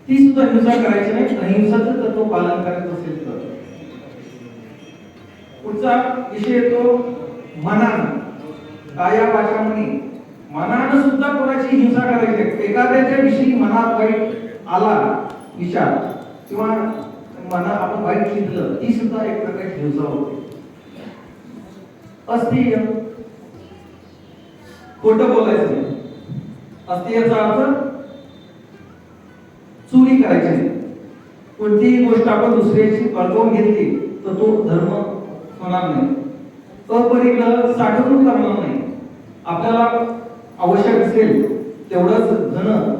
ती सुद्धा हिंसा करायची नाही. अहिंसाचं तत्व पालन करायचं असेल तर. पुढचा विषय येतो मनानं. काया वाचा मनी, मनानं सुद्धा कोणाची हिंसा करायची नाही. एखाद्याच्या विषयी मनात वाईट आला विचार किंवा मनात आपण वाईट चिंतलं, ती सुद्धा एक प्रकारची हिंसा होते. अस्तेय, खोटं बोलायचं नाही. अस्तेयचा अर्थ चोरी करायची नाही. कोणतीही गोष्ट आपण दुसऱ्याची पळवून घेतली तर तो धर्म होणार नाही. अपरिग्रह, साठवणूक करणार नाही. आपल्याला आवश्यक असेल तेवढंच धन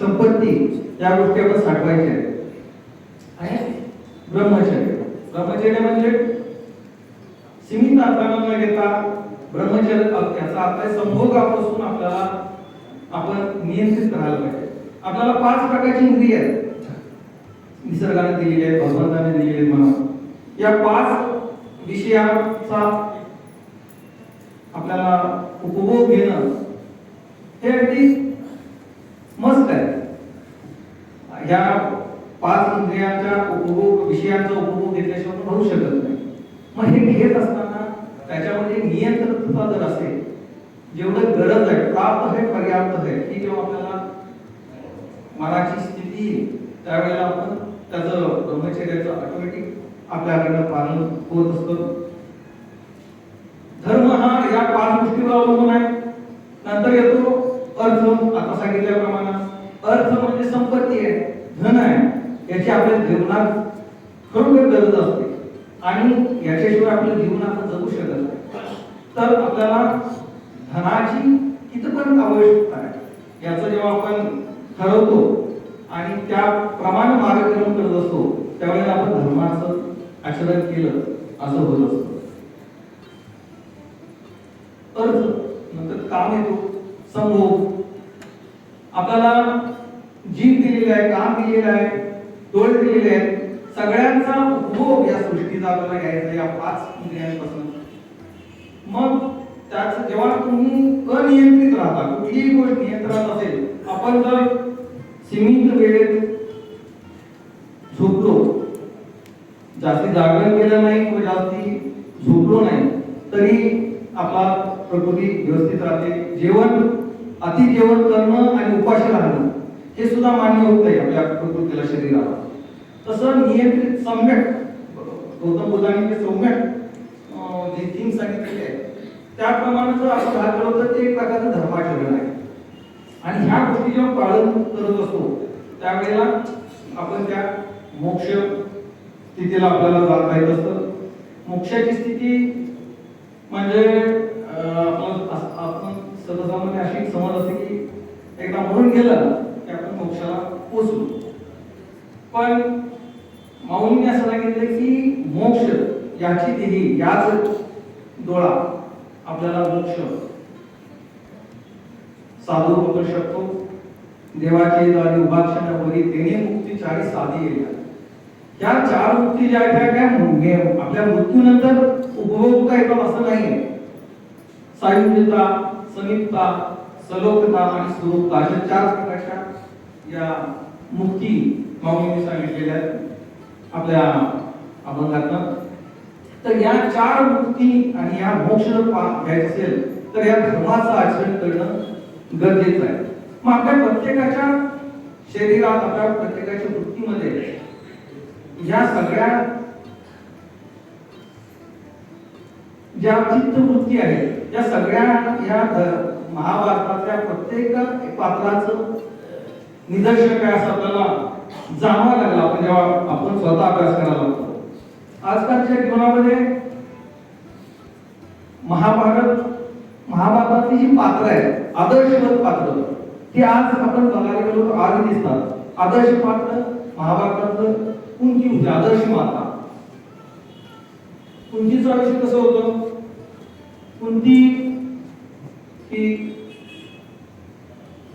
संपत्ती या गोष्टी आपण साठवायच्या आहेत. आणि ब्रह्मचर्य म्हणजे सीमित अर्थानं न घेता ब्रह्मचर्य याचा अर्थ आहे संभोगापासून आपल्याला आपण नियंत्रित करायला पाहिजे. आपल्याला 5 प्रकारची इंद्रिय आहेत, निसर्गाने दिलेली आहेत, भगवंताने दिलेली आहेत म्हणा. या 5 विषयांचा आपल्याला उपभोग घेणं हे अगदी मस्त आहे. ह्या 5 इंद्रियांच्या उपभोग विषयांचा उपभोग घेतल्याशिवाय होऊ शकत नाही. मग हे घेत असताना त्याच्यामध्ये नियंत्रणता जर असेल, जेवढं गरज आहे, प्राप्त आहे, पर्याप्त आहे, की जेव्हा आपल्याला मनाची स्थिती त्यावेळेला आपण त्याचं ब्रह्मचर्याचं ऑटोमॅटिक आपल्याकडे पालन होत असतं. धर्म हा या 5 गोष्टीवर अवलंबून आहे. नंतर येतो अर्थ. आता सांगितल्याप्रमाणे अर्थ म्हणजे संपत्ती आहे, धन आहे. याची आपल्या जीवनात खरोखर गरज असते आणि याच्याशिवाय आपलं जीवन आपण जगू शकत नाही. तर आपल्याला धनाची कितपत आवश्यकता आहे याचं जेव्हा आपण ठरवतो आणि त्याप्रमाणे मार्गक्रमण करत असतो त्यावेळेला आपण धर्माचं आचरण केलं असं होत असतं. अर्थ नंतर काम येतो, संभोग. आपल्याला जीव दिलेला आहे, काम दिलेलं आहे, डोळे दिलेले आहेत. सगळ्यांचा उपभोग या सृष्टीचा आपल्याला घ्यायचा या 5 इंद्रियांपासून. मग त्याच जेव्हा तुम्ही अनियंत्रित राहता, कुठलीही गोष्ट नियंत्रणात असेल, आपण जर सीमित वेळेत झोपलो, जास्ती जागरण केलं नाही किंवा जास्ती झोपलो नाही तरी आपला प्रकृती व्यवस्थित राहते. अति जेवण करणं आणि उपाशी राहणं हे सुद्धा मान्य होत नाही आपल्या प्रकृतीला, शरीराला. तसं नियंत्रित सम्यक, गौतम बुद्धांनी जे सम्यक जे थीम सांगितलेले आहे त्याप्रमाणे जर आपण राहत गेलो तर ते एक प्रकारचं धर्माचरण आहे. आणि ह्या गोष्टी जेव्हा पालन करत असतो त्यावेळेला आपण त्या मोक्ष स्थितीला आपल्याला जाता येत असतं. मोक्षाची स्थिती म्हणजे आपण सर्वसामान्य अशी समज असते की एकदा मरून गेलं की आपण मोक्षाला पोहोचलो. पण माऊलींनी असं सांगितलं की मोक्ष याची देही, याच डोळा आपल्याला मोक्ष साधू होऊ शकतो. देवाचे दारी उभाक्षण वरी तेने मुक्ती चारी साधी येतात. या 4 मुक्ती ज्या आहेत त्या आपल्या मृत्यूनंतर उपभोगता येतात असं नाहीये. सायुज्यता, समीपता, सलोकता आणि स्वरूपता अशा 4 प्रकारच्या या मुक्ती माऊलींनी सांगितलेल्या आहेत आपल्या अभंगातनं. तर या 4 मुक्ती आणि या मोक्ष जर घ्यायचं असेल तर या धर्माचं आचरण करणं गरजेचं आहे. मग आपल्या प्रत्येकाच्या शरीरात, आपल्या प्रत्येकाच्या वृत्तीमध्ये या सगळ्या ज्या चित्तवृत्ती आहेत या सगळ्या या महाभारतातल्या प्रत्येक पात्राचं निदर्शन काय असं आपल्याला जाणवायला लागलं आपण जेव्हा आपण स्वतः अभ्यास करायला लागतो. आजकालच्या जीवनामध्ये महाभारतातली जी पात्र आहेत आदर्शवत पात्र ती आज आपण बघायला गेलो तर आजही दिसतात. आदर्श पात्र महाभारतातलं कुंती होती, आदर्श माता. कुंतीचं आयुष्य कसं होतं? कुंती ही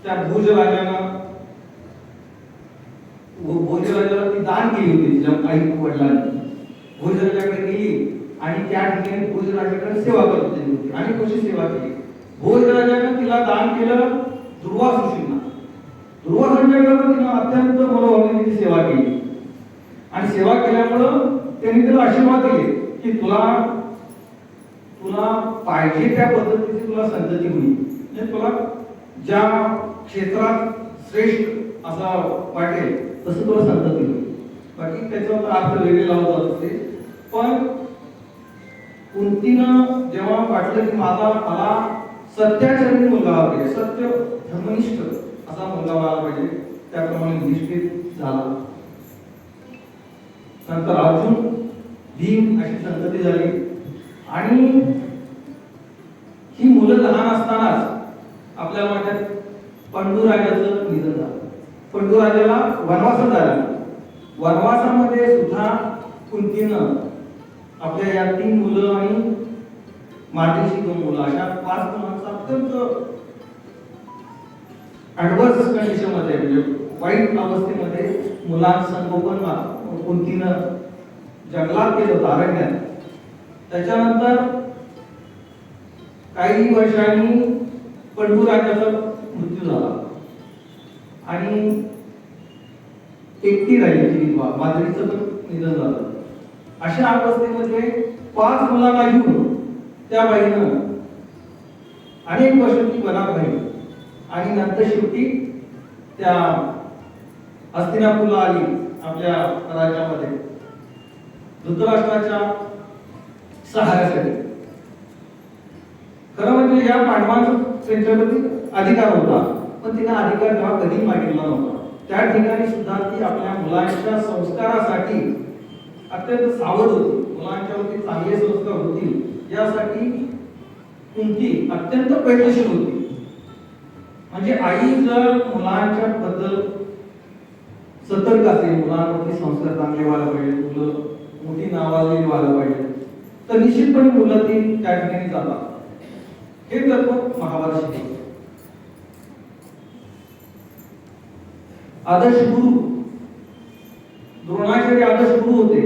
त्या भोजराजाला ती दान केली होती तिच्या आई वडिलांनी. भोजराजाकडे गेली आणि त्या ठिकाणी भोजराजाकडे सेवा करत होती आणि कशी सेवा केली. भोजराजाने तिला दान केलं दुर्वास ऋषींना. दुर्वासांच्याकडे तिने अत्यंत मनोभावनेची सेवा केली आणि सेवा केल्यामुळं त्यांनी तिला आशीर्वाद दिले की तुला पाहिजे त्या पद्धतीची तुला संतती होईल, म्हणजे तुला ज्या क्षेत्रात श्रेष्ठ असं वाटेल तसं तुला संतती होईल. बाकी त्याचा अर्थ वेगळे लावत असते. पण कुंतीनं जेव्हा वाटलं की मला सत्याचरणी मुलगा पाहिजे, सत्य धर्मनिष्ठ असा मुलगा मला पाहिजे, त्याप्रमाणे निष्ठित झाला. नंतर अर्जुन, भीम अशी संतती झाली आणि ही मुलं लहान असतानाच आपल्या वाट्यात पंडूराजाचं निधन झालं. पंडूराजाला वनवासात झाला. वनवासामध्ये सुद्धा कुंतीनं आपल्या या 3 मुलं आणि मातेची 2 मुलं अशा 5 मुलांचा अत्यंत ऍडव्हर्स कंडिशन मध्ये म्हणजे वाईट अवस्थेमध्ये मुलांसंगोपन कुंतीनं जंगलात केलं होतं, अरण्यात. त्याच्यानंतर काही वर्षांनी पंडूराजाचा मृत्यू झाला आणि एकटी राहिली ती विधवा, माद्रीचं पण निधन झालं. अशा अवस्थेमध्ये 5 मुलांना घेऊन त्या बाईनं अनेक वर्ष ती वनात राहिली आणि नंतर शेवटी त्या हस्तिनापूरला आली आपल्या राज्यामध्ये धृतराष्ट्राच्या सहाऱ्यासाठी. खरं म्हणजे या पांडवांचा त्यांच्यावरती अधिकार होता, पण तिने अधिकार तेव्हा कधी मागितला नव्हता. त्या ठिकाणी सुद्धा ती आपल्या मुलांच्या संस्कारासाठी अत्यंत सावध होती. मुलांच्यावरती चांगले संस्कार होतील यासाठी कुंती अत्यंत प्रयत्नशील होती. म्हणजे आई जर मुलांच्या बद्दल सतर्क असेल, मुलांवरती संस्कार चांगले व्हायला पाहिजे, मुलं मोठी नावाजलेली व्हायला पाहिजे, तर निश्चितपणे मुलं ती त्या ठिकाणी जातात. हे तत्व महाभारत शिकवते. आदर्श गुरु, द्रोणाचार्य आदर्श गुरु होते.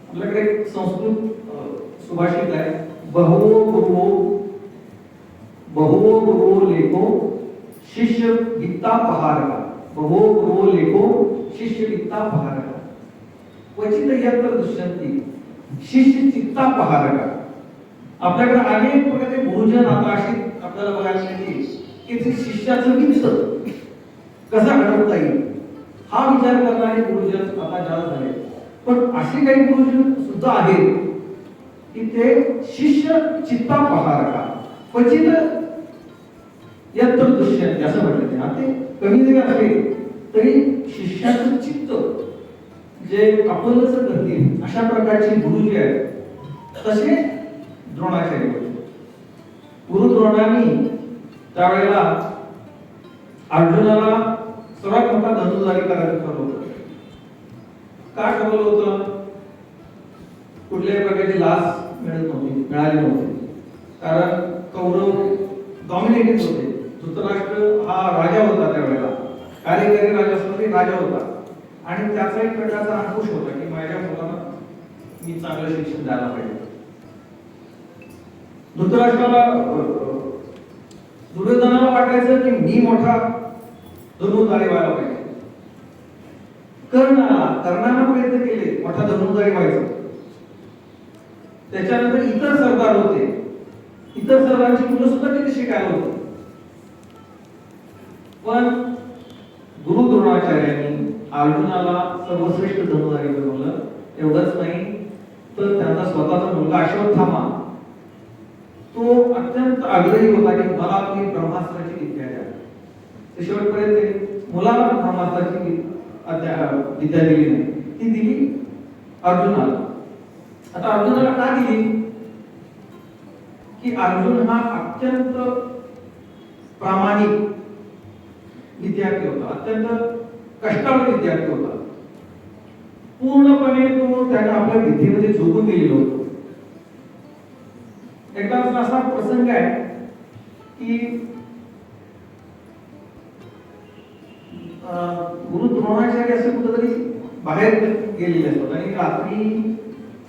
आपल्याकडे एक संस्कृत सुभाषित आहे, बहुवो गुरुवो लेखो शिष्य वित्ता पहारका. बहुवो गुरुवो लेखो शिष्य वित्ता पहारका. क्वचित यत्र दुष्यंती शिष्य चित्ता पहारका. आपल्याकडे अनेक प्रकारचे गुरुजन आता अशी आपल्याला बघायला मिळतील की ते शिष्याचं वित्त कसं घडवता येईल हा विचार करणारे गुरुजन आता जास्त झाले. पण असे काही गुरुजन सुद्धा आहेत की ते शिष्य चित्ता पहारका. क्वचित यत्र दुष्यंती असं म्हटलं ते कमी जरी असले तरी शिष्याचं चित्त जे आपलंच करतील अशा प्रकारचे गुरु जे आहेत तसे द्रोणाचार्य होते. गुरु द्रोणांनी त्यावेळेला अर्जुनाला सर्वात मोठा धनुर्धारी करायचं ठरवलं होतं. का ठरवलं होतं? कुठल्याही प्रकारची लाच मिळाली नव्हती. कारण कौरव डॉमिनेटेड होते. धृतराष्ट्र हा राजा होता त्यावेळेला, कार्यकारी राजा असला तरी राजा होता, आणि त्याचा एक प्रकारचा अंकुश होता की माझ्या मुलाला मी चांगलं शिक्षण द्यायला पाहिजे. धृतराष्ट्राला दुर्योधनाला वाटायचं की मी मोठा धनुर्धारी व्हायला पाहिजे. कर्णाला प्रयत्न केले मोठा धनुर्धारी व्हायचा. त्याच्यानंतर इतर सरदार होते, इतर सरदारांची मुलं सुद्धा तिथे शिकायला होती. पण गुरु द्रोणाचार्यांनी अर्जुनाला सर्वश्रेष्ठ धनुर्धारी बनवलं. एवढंच नाही तर त्यांचा स्वतःचा मुलगा अश्वत्थामा तो अत्यंत आग्रही होता की मला तुम्ही ब्रह्मास्त्राची विद्या द्या. ते शेवटपर्यंत मुलाला ब्रह्मास्त्राची विद्या दिली नाही, ती दिली अर्जुनाला. आता अर्जुनाला का दिली की अर्जुन हा अत्यंत प्रामाणिक विद्यार्थी होता, अत्यंत कष्टाळू विद्यार्थी होता. पूर्णपणे तो त्याने आपल्या विद्येमध्ये झोकून गेलेलो होतो. एकदा असा प्रसंग आहे की गुरु द्रोणाचार्य असे कुठेतरी बाहेर गेलेले असतात आणि रात्री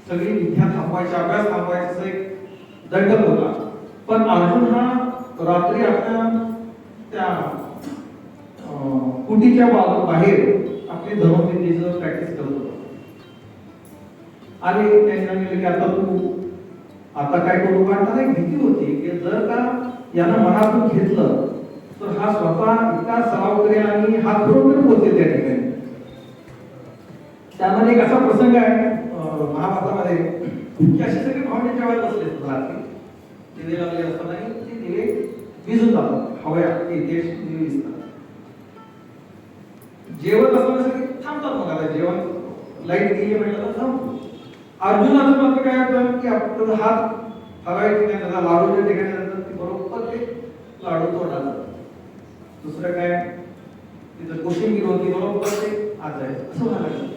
सगळी विद्या थांबवायची, अभ्यास थांबवायचा एक दंडक होता. पण अर्जुन हा रात्री आपल्या त्या कुटीच्या बाहेर आपली धनुर्विद्येचं प्रॅक्टिस करत होता. आणि त्यांनी सांगितलं की आता काय करू. वाटणार एक भीती होती की जर का याला मनातून घेतलं तर हा स्वतः इतका सराव करेल आणि हात बरोबर पोहोचेल त्या ठिकाणी. त्यामध्ये एक असा प्रसंग आहे महाभारतामध्ये की असे सगळे भावने जेवायला बसले असतात रात्री, दिवे लागले असतात आणि ते दिवे विझून जातात, हव्या ते दिवे दिसतात. जेवण असताना सगळे थांबतात. मग आता जेवण लाईट गेली म्हटलं तर थांबतो. अर्जुनाचं मात्र काय होतं की आपला हात हवाई ठिकाणी त्याचा लाडूच्या ठिकाणी जातात, ती बरोबर ते लाडू तोडायला. दुसरं काय तिथं कोशिंबीर होती, बरोबर ते आज जायचं असं व्हायला लागलं.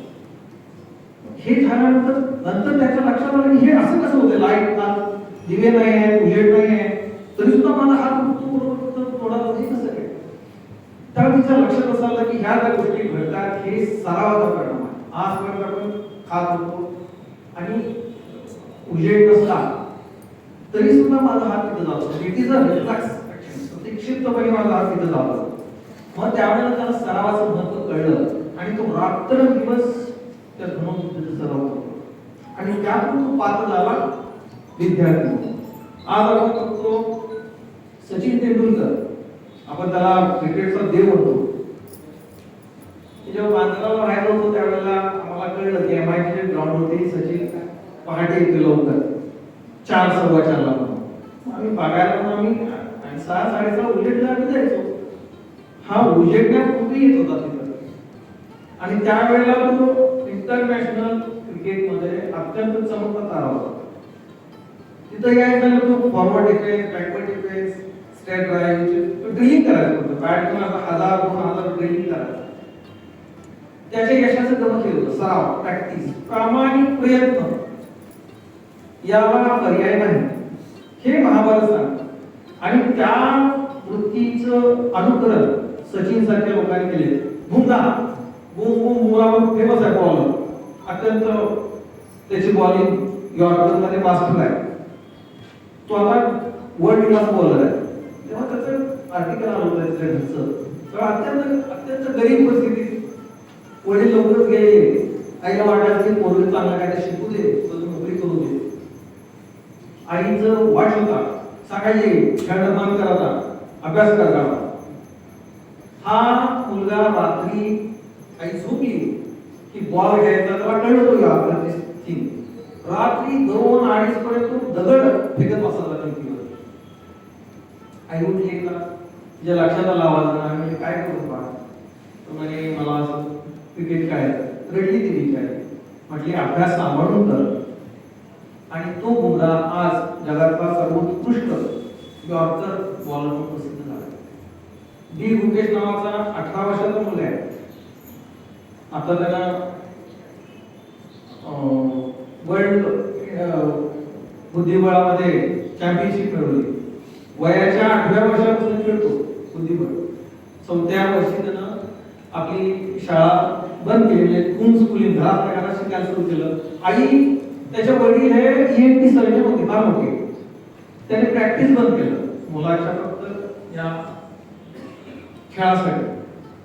हे झाल्यानंतर नंतर त्याच्या लक्षात आलं की हे असं कसं होतं, लाईट दिवे नाही आहे, उजेड नाही आहे, तरी सुद्धा माझा हात बरोबर तोडायला हे कसं काय. त्यावेळी तिच्या लक्षात असं आलं की ह्या ज्या गोष्टी घडतात हे सरावाचा परिणाम आहे. आजपर्यंत आपण खात होतो आणि उजेड नसला तरी सुद्धा माझा हात तिथं जातो. It is a reflex action, प्रत्यक्षितपणे माझा हात तिथं जातो. मग त्यावेळेला त्याला सरावाचं महत्व कळलं आणि तो रात्रंदिवस त्या धनुर्विद्येचा सराव करतो आणि त्यातून तो पात्र झाला विद्यार्थी. आज आपण बघतो सचिन तेंडुलकर, आपण त्याला क्रिकेटचा देव म्हणतो. जेव्हा बांद्राला राहायला होतो त्यावेळेला आम्हाला कळलं की MIT च्या ग्राउंडवरती सचिन पहाटे येते लवकर 4, 4:15 आम्ही बघायला पण आम्ही 6, 6:30 उजेडला आम्ही जायचो. हा उजेडण्यापूर्वी येत होता तिथं आणि त्यावेळेला तो इंटरनॅशनल क्रिकेटमध्ये अत्यंत चमकता तारा होता. तिथं यायचं तो forward defence, backward defence, straight drive drilling करायचं होतं. बॅट किंवा 1000, 2000 ड्रिलिंग करायचं. त्याच्या यशाचं गमत होतं सराव, प्रॅक्टिस, प्रामाणिक प्रयत्न, याला पर्याय नाही हे महाभारत सांगतं. आणि त्या वृत्तीचं अनुकरण सचिन सारख्या लोकांनी केले. बुमरा फेमस आहे बॉलर, अत्यंत त्याची बॉलिंग यॉर्करमध्ये मास्टर आहे. तो आता वर्ल्ड क्लास बॉलर आहे. तेव्हा त्याचं आर्टिकल आलं होतं त्याच्या घरचं. तेव्हा अत्यंत गरीब परिस्थितीत वडील लवकरच गेले. आईला वाटायचं की पोरगी चांगला काय शिकू दे, नोकरी करू दे. आईचं वाट होता, सांगायचे खेळमान करायचा, अभ्यास करायचा. हा मुलगा रात्री आई झोपली की बॉल घ्यायचा, त्याला कळलं तो रात्री 2-2:30 पर्यंत दगड फेकत बसायचा भिंतीवर. आई उठली का तिच्या लक्षात आला आवाज, म्हणजे काय करू बा, म्हणजे मला असं क्रिकेट खेळायचं. रडली ती बिचारी, म्हटली अभ्यास सांभाळून कर. आणि तो मुलगा आज जगातला सर्वोत्कृष्ट यॉर्कर बॉलर म्हणून प्रसिद्ध झाला. डी गुकेश नावाचा 18 वर्षाचा मुलगा आहे. आता त्याला वर्ल्ड बुद्धिबळामध्ये चॅम्पियनशिप मिळवली. वयाच्या 8व्या वर्षापासून खेळतो बुद्धिबळ. 4थ्या वर्षी त्यानं आपली शाळा बंद केली, म्हणजे होम स्कूलिंग घरात शिकायला सुरू केलं. आई त्याच्या वडील हे EMT सर्जन होते, फार मोठे. त्याने प्रॅक्टिस बंद केलं मुलाच्या फक्त या खेळासाठी.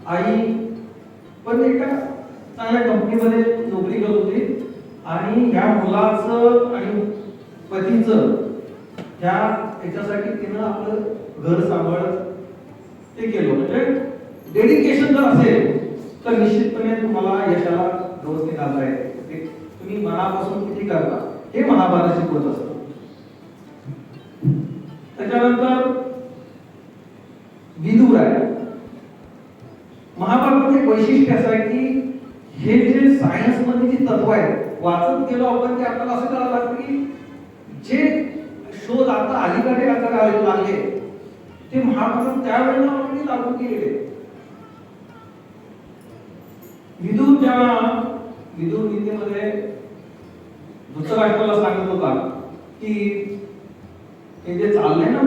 आई पण एका चांगल्या कंपनीमध्ये नोकरी करत होती आणि ह्या मुलाचं आणि पतीचं ह्या याच्यासाठी तिनं आपलं घर सांभाळत ते केलं. म्हणजे डेडिकेशन जर असेल तर निश्चितपणे तुम्हाला यशाला व्यवस्थित आणता येते. तुम्ही मनापासून किती करता हे महाभारत शिकवत असतं. त्याच्यानंतर विदुर आहे. महाभारतात एक वैशिष्ट्य असं आहे की हे जे सायन्स मध्ये जी तत्व आहेत वाचत गेलो आपण ते आपल्याला असं करावं लागतं की जे शोध आता अलीकडे लागले ते महाभारत त्यावेळेला ऑलरेडी लागू केलेले. विदुर गीतेमध्ये धृतराष्ट्राला सांगत होता की हे जे चाललंय ना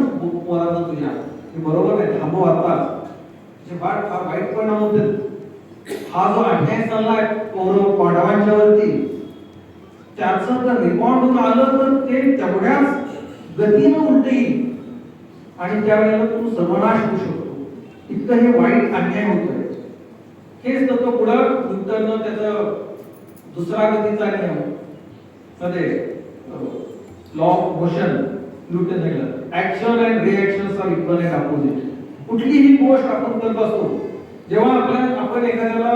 पोरांना तुझ्या हे बरोबर नाही, थांबव आताच. जे फार वाईट परिणाम होते. हा जो अन्याय चाललाय कौरव पांडवांच्या वरती त्याचं जर रिकॉर्ड होऊन आलं तर ते तेवढ्याच गतीनं उलट येईल आणि त्यावेळेला तू सर्वनाश होऊ शकतो. इतकं हे वाईट अन्याय होतोय. हेच तत्व पुढं न्यूटननं त्याचं दुसरा गतीचा नियम मध्ये लॉ ऑफ मोशन न्यूटन सांगितलं action and reactions are equal and opposite. कुठलीही गोष्ट आपण करत असतो जेव्हा आपण एखाद्याला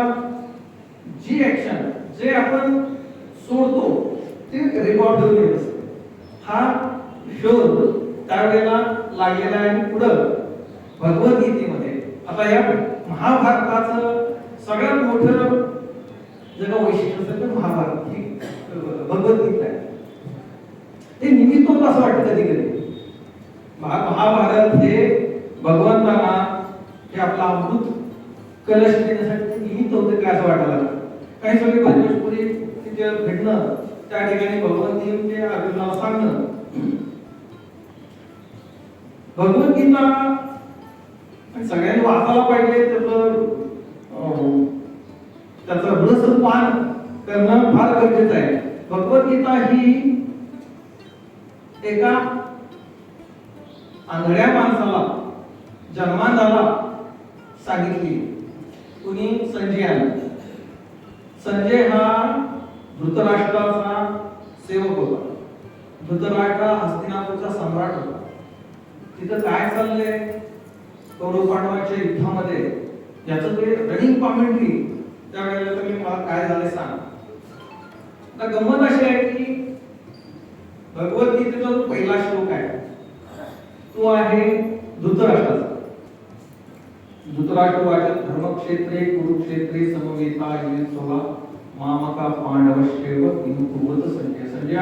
जी ऍक्शन जे आपण सोडतो ते रेकॉर्ड होऊन येत असतं. हा शोध त्यावेळेला लागलेला आहे. आणि पुढं भगवद्गीतेमध्ये आता या महाभारताचं सगळ्यात मोठं जगा वैशिष्ट्य असेल तर महाभारत ही भगवद्गीता आहे. ते निमित्त होतं असं वाटतं कधी कधी. महाभारत हे भगवंतांना हे आपला अमृत कलश देण्यासाठी निमित्त होतं काय असं वाटायला लागलं. काही सगळे भोजपुरी तिथे भेटणं त्या ठिकाणी भगवंती अर्जुनाला सांगणं. भगवद्गीता सगळ्यांनी वाचायला पाहिजे. त्याचं रसपान करणं फार गरजेचं आहे. भगवद्गीता ही एका आंधळ्या माणसाला जन्माला सांगितली. कुणी? संजयाने. संजय हा धृतराष्ट्राचा सेवक होता. धृतराष्ट्र हस्तिनापूरचा सम्राट होता. तिथं काय चाललंय कौरव पांडवांच्या युद्धामध्ये याचं ते रनिंग कॉमेंट्री त्यावेळेला तुम्ही मला काय झाले सांग. आता गंमत अशी आहे की भगवद्गीतेचा जो पहिला श्लोक आहे तो आहे धृतराष्ट्राचा. धृतराष्ट्र वाचन धर्मक्षेत्रे कुरुक्षेत्रे समवेता सोला मामका पांडवश्चैव किम कुर्वत संजय. संजय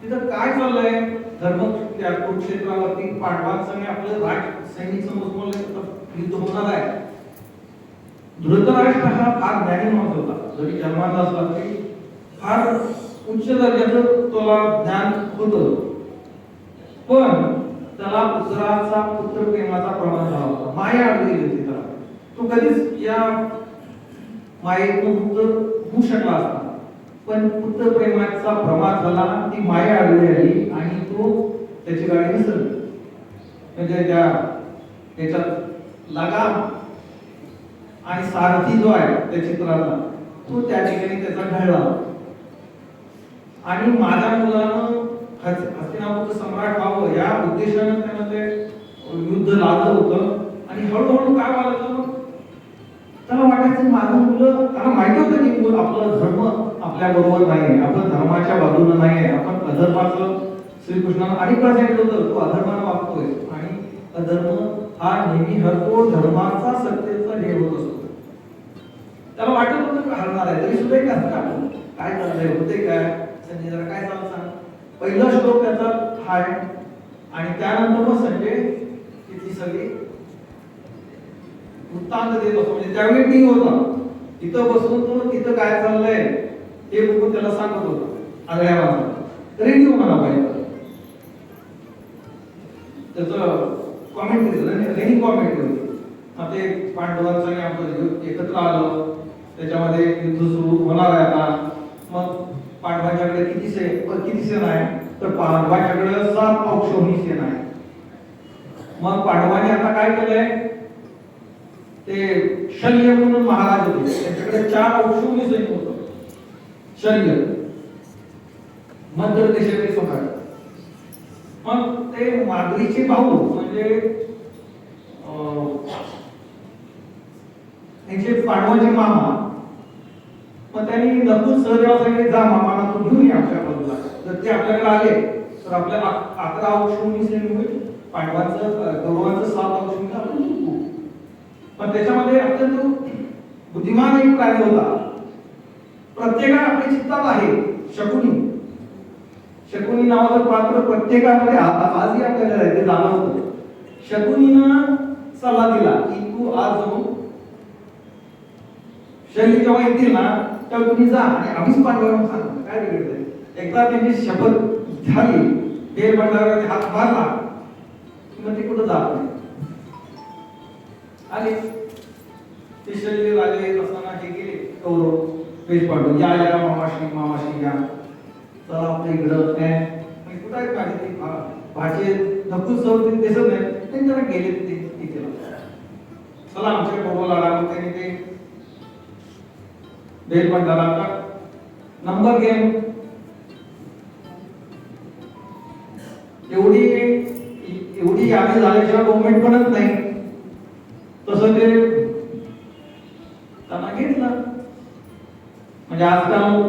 तिथं काय चाललंय धर्म त्या कुरुक्षेत्रावरती पांडवांसंग आपलं राज सैनिक समोर युद्ध होणार आहे. धृतराष्ट्र हा फार ज्ञानी माणूस होता. जरी जन्माला असला तरी फार उच्च दर्जाचं त्याला ज्ञान होतं. पण त्याला पुत्र प्रेमाचा प्रमाण झाला होता. माया आढळली होती त्याला. तो कधीच या मायेतून मुक्त होऊ शकला असता. पण पुत्र प्रेमाचा प्रमाण झाला. ती माया आढळली आली आणि तो त्याची गाडी विसरली. म्हणजे त्याच्यात लगाम आणि सारथी जो आहे त्या चित्राचा तो त्या ठिकाणी त्याचा ढळला. आणि माझ्या मुलानं हस्तिनापूरचं सम्राट व्हावं या उद्देशानं त्यानं ते युद्ध लादलं होतं. आणि हळूहळू काय व्हायचं त्याला वाटायचं माझं मुलं त्याला माहिती होतं की आपलं धर्म आपल्या बरोबर नाही, आपण धर्माच्या बाजूने नाही, आपण अधर्माचं श्रीकृष्णानं अनेक वेळा सांगितलं होतं तू अधर्मानं वागतोय. आणि अधर्म हा नेहमी हरतो धर्माचा सत्तेचा ध्येय होत असतो. त्याला वाटत होतं हरणार आहे तरी सुद्धा असं काय चाललंय होते काय संजय जरा काय चाललं सांग. पहिला श्लोक त्याचा हा आहे. आणि त्यानंतर मग संजय तिथली सगळी वृत्तांत देत असतो. म्हणजे त्यावेळी टी होता तिथं बसून तो तिथं काय चाललंय हे बघून त्याला सांगत होता. आगळ्या माणसाला रेडिओ म्हणा पाहिजे. कॉमेंट्री रनिंग कॉमेंट्री होती. मग ते पांडवांचं आणि आपलं एकत्र आलं, त्याच्यामध्ये युद्ध सुरू होणार आहे आता. मग पांडवांच्याकडे किती सेना आहे, तर पांडवांच्याकडे 7 अक्षौहिणी सेना आहे. मग पांडवांनी आता काय केलंय, ते शल्य म्हणून महाराज होते, त्यांच्याकडे 4 अक्षौहिणी सैन्य होतं. शल्य मध्य देशाचे सम्राट. मग ते माद्रीचे भाऊ म्हणजे त्यांचे पांडवांचे मामा. मग त्यांनी नकुल सहदेवाला सांगितले, जा मामाला तू घेऊन ये आमच्या बाजूला. जर ते आपल्याकडे आले तर आपल्या 11 अक्षौहिणी सैन्य होईल, पांडवांचं कौरवांचं 7 अक्षौहिणी आपण जिंकू. पण त्याच्यामध्ये अत्यंत बुद्धिमान एक प्राणी होता, प्रत्येकाला आपल्या चित्तात आहे, शकुनी. शकुनी नावाचं पात्र प्रत्येकामध्ये आजही आपल्याला ते जाणवतं. शकुनीनं सल्ला दिला की तू आज जाऊन शल्य जेव्हा येतील ना तेव्हा तुम्ही जा आणि आम्हीच पांडवांना सांगतो, काय बिघडतंय. एकदा त्यांची शपथ झाली, बेल भंडाराने हात मारला की मग ते कुठं जात नाही. आणि ते शल्य राजे येत असताना हे गेले कौरव बेल पांडव, या या मामाशी या, चला आपल्या इकडं काय कुठं आहेत माझे ते भाचे नकुल सहदेव दिसत नाही, त्यांनी जरा गेले ते केलं, चला आमच्या बरोबर लढा. मग त्यांनी ते बेल भंडाराचा नंबर गेम एवढी यादी झाल्याशिवाय मुवमेंट बनत नाही, तसं ते त्यांना घेतलं. म्हणजे आजकाल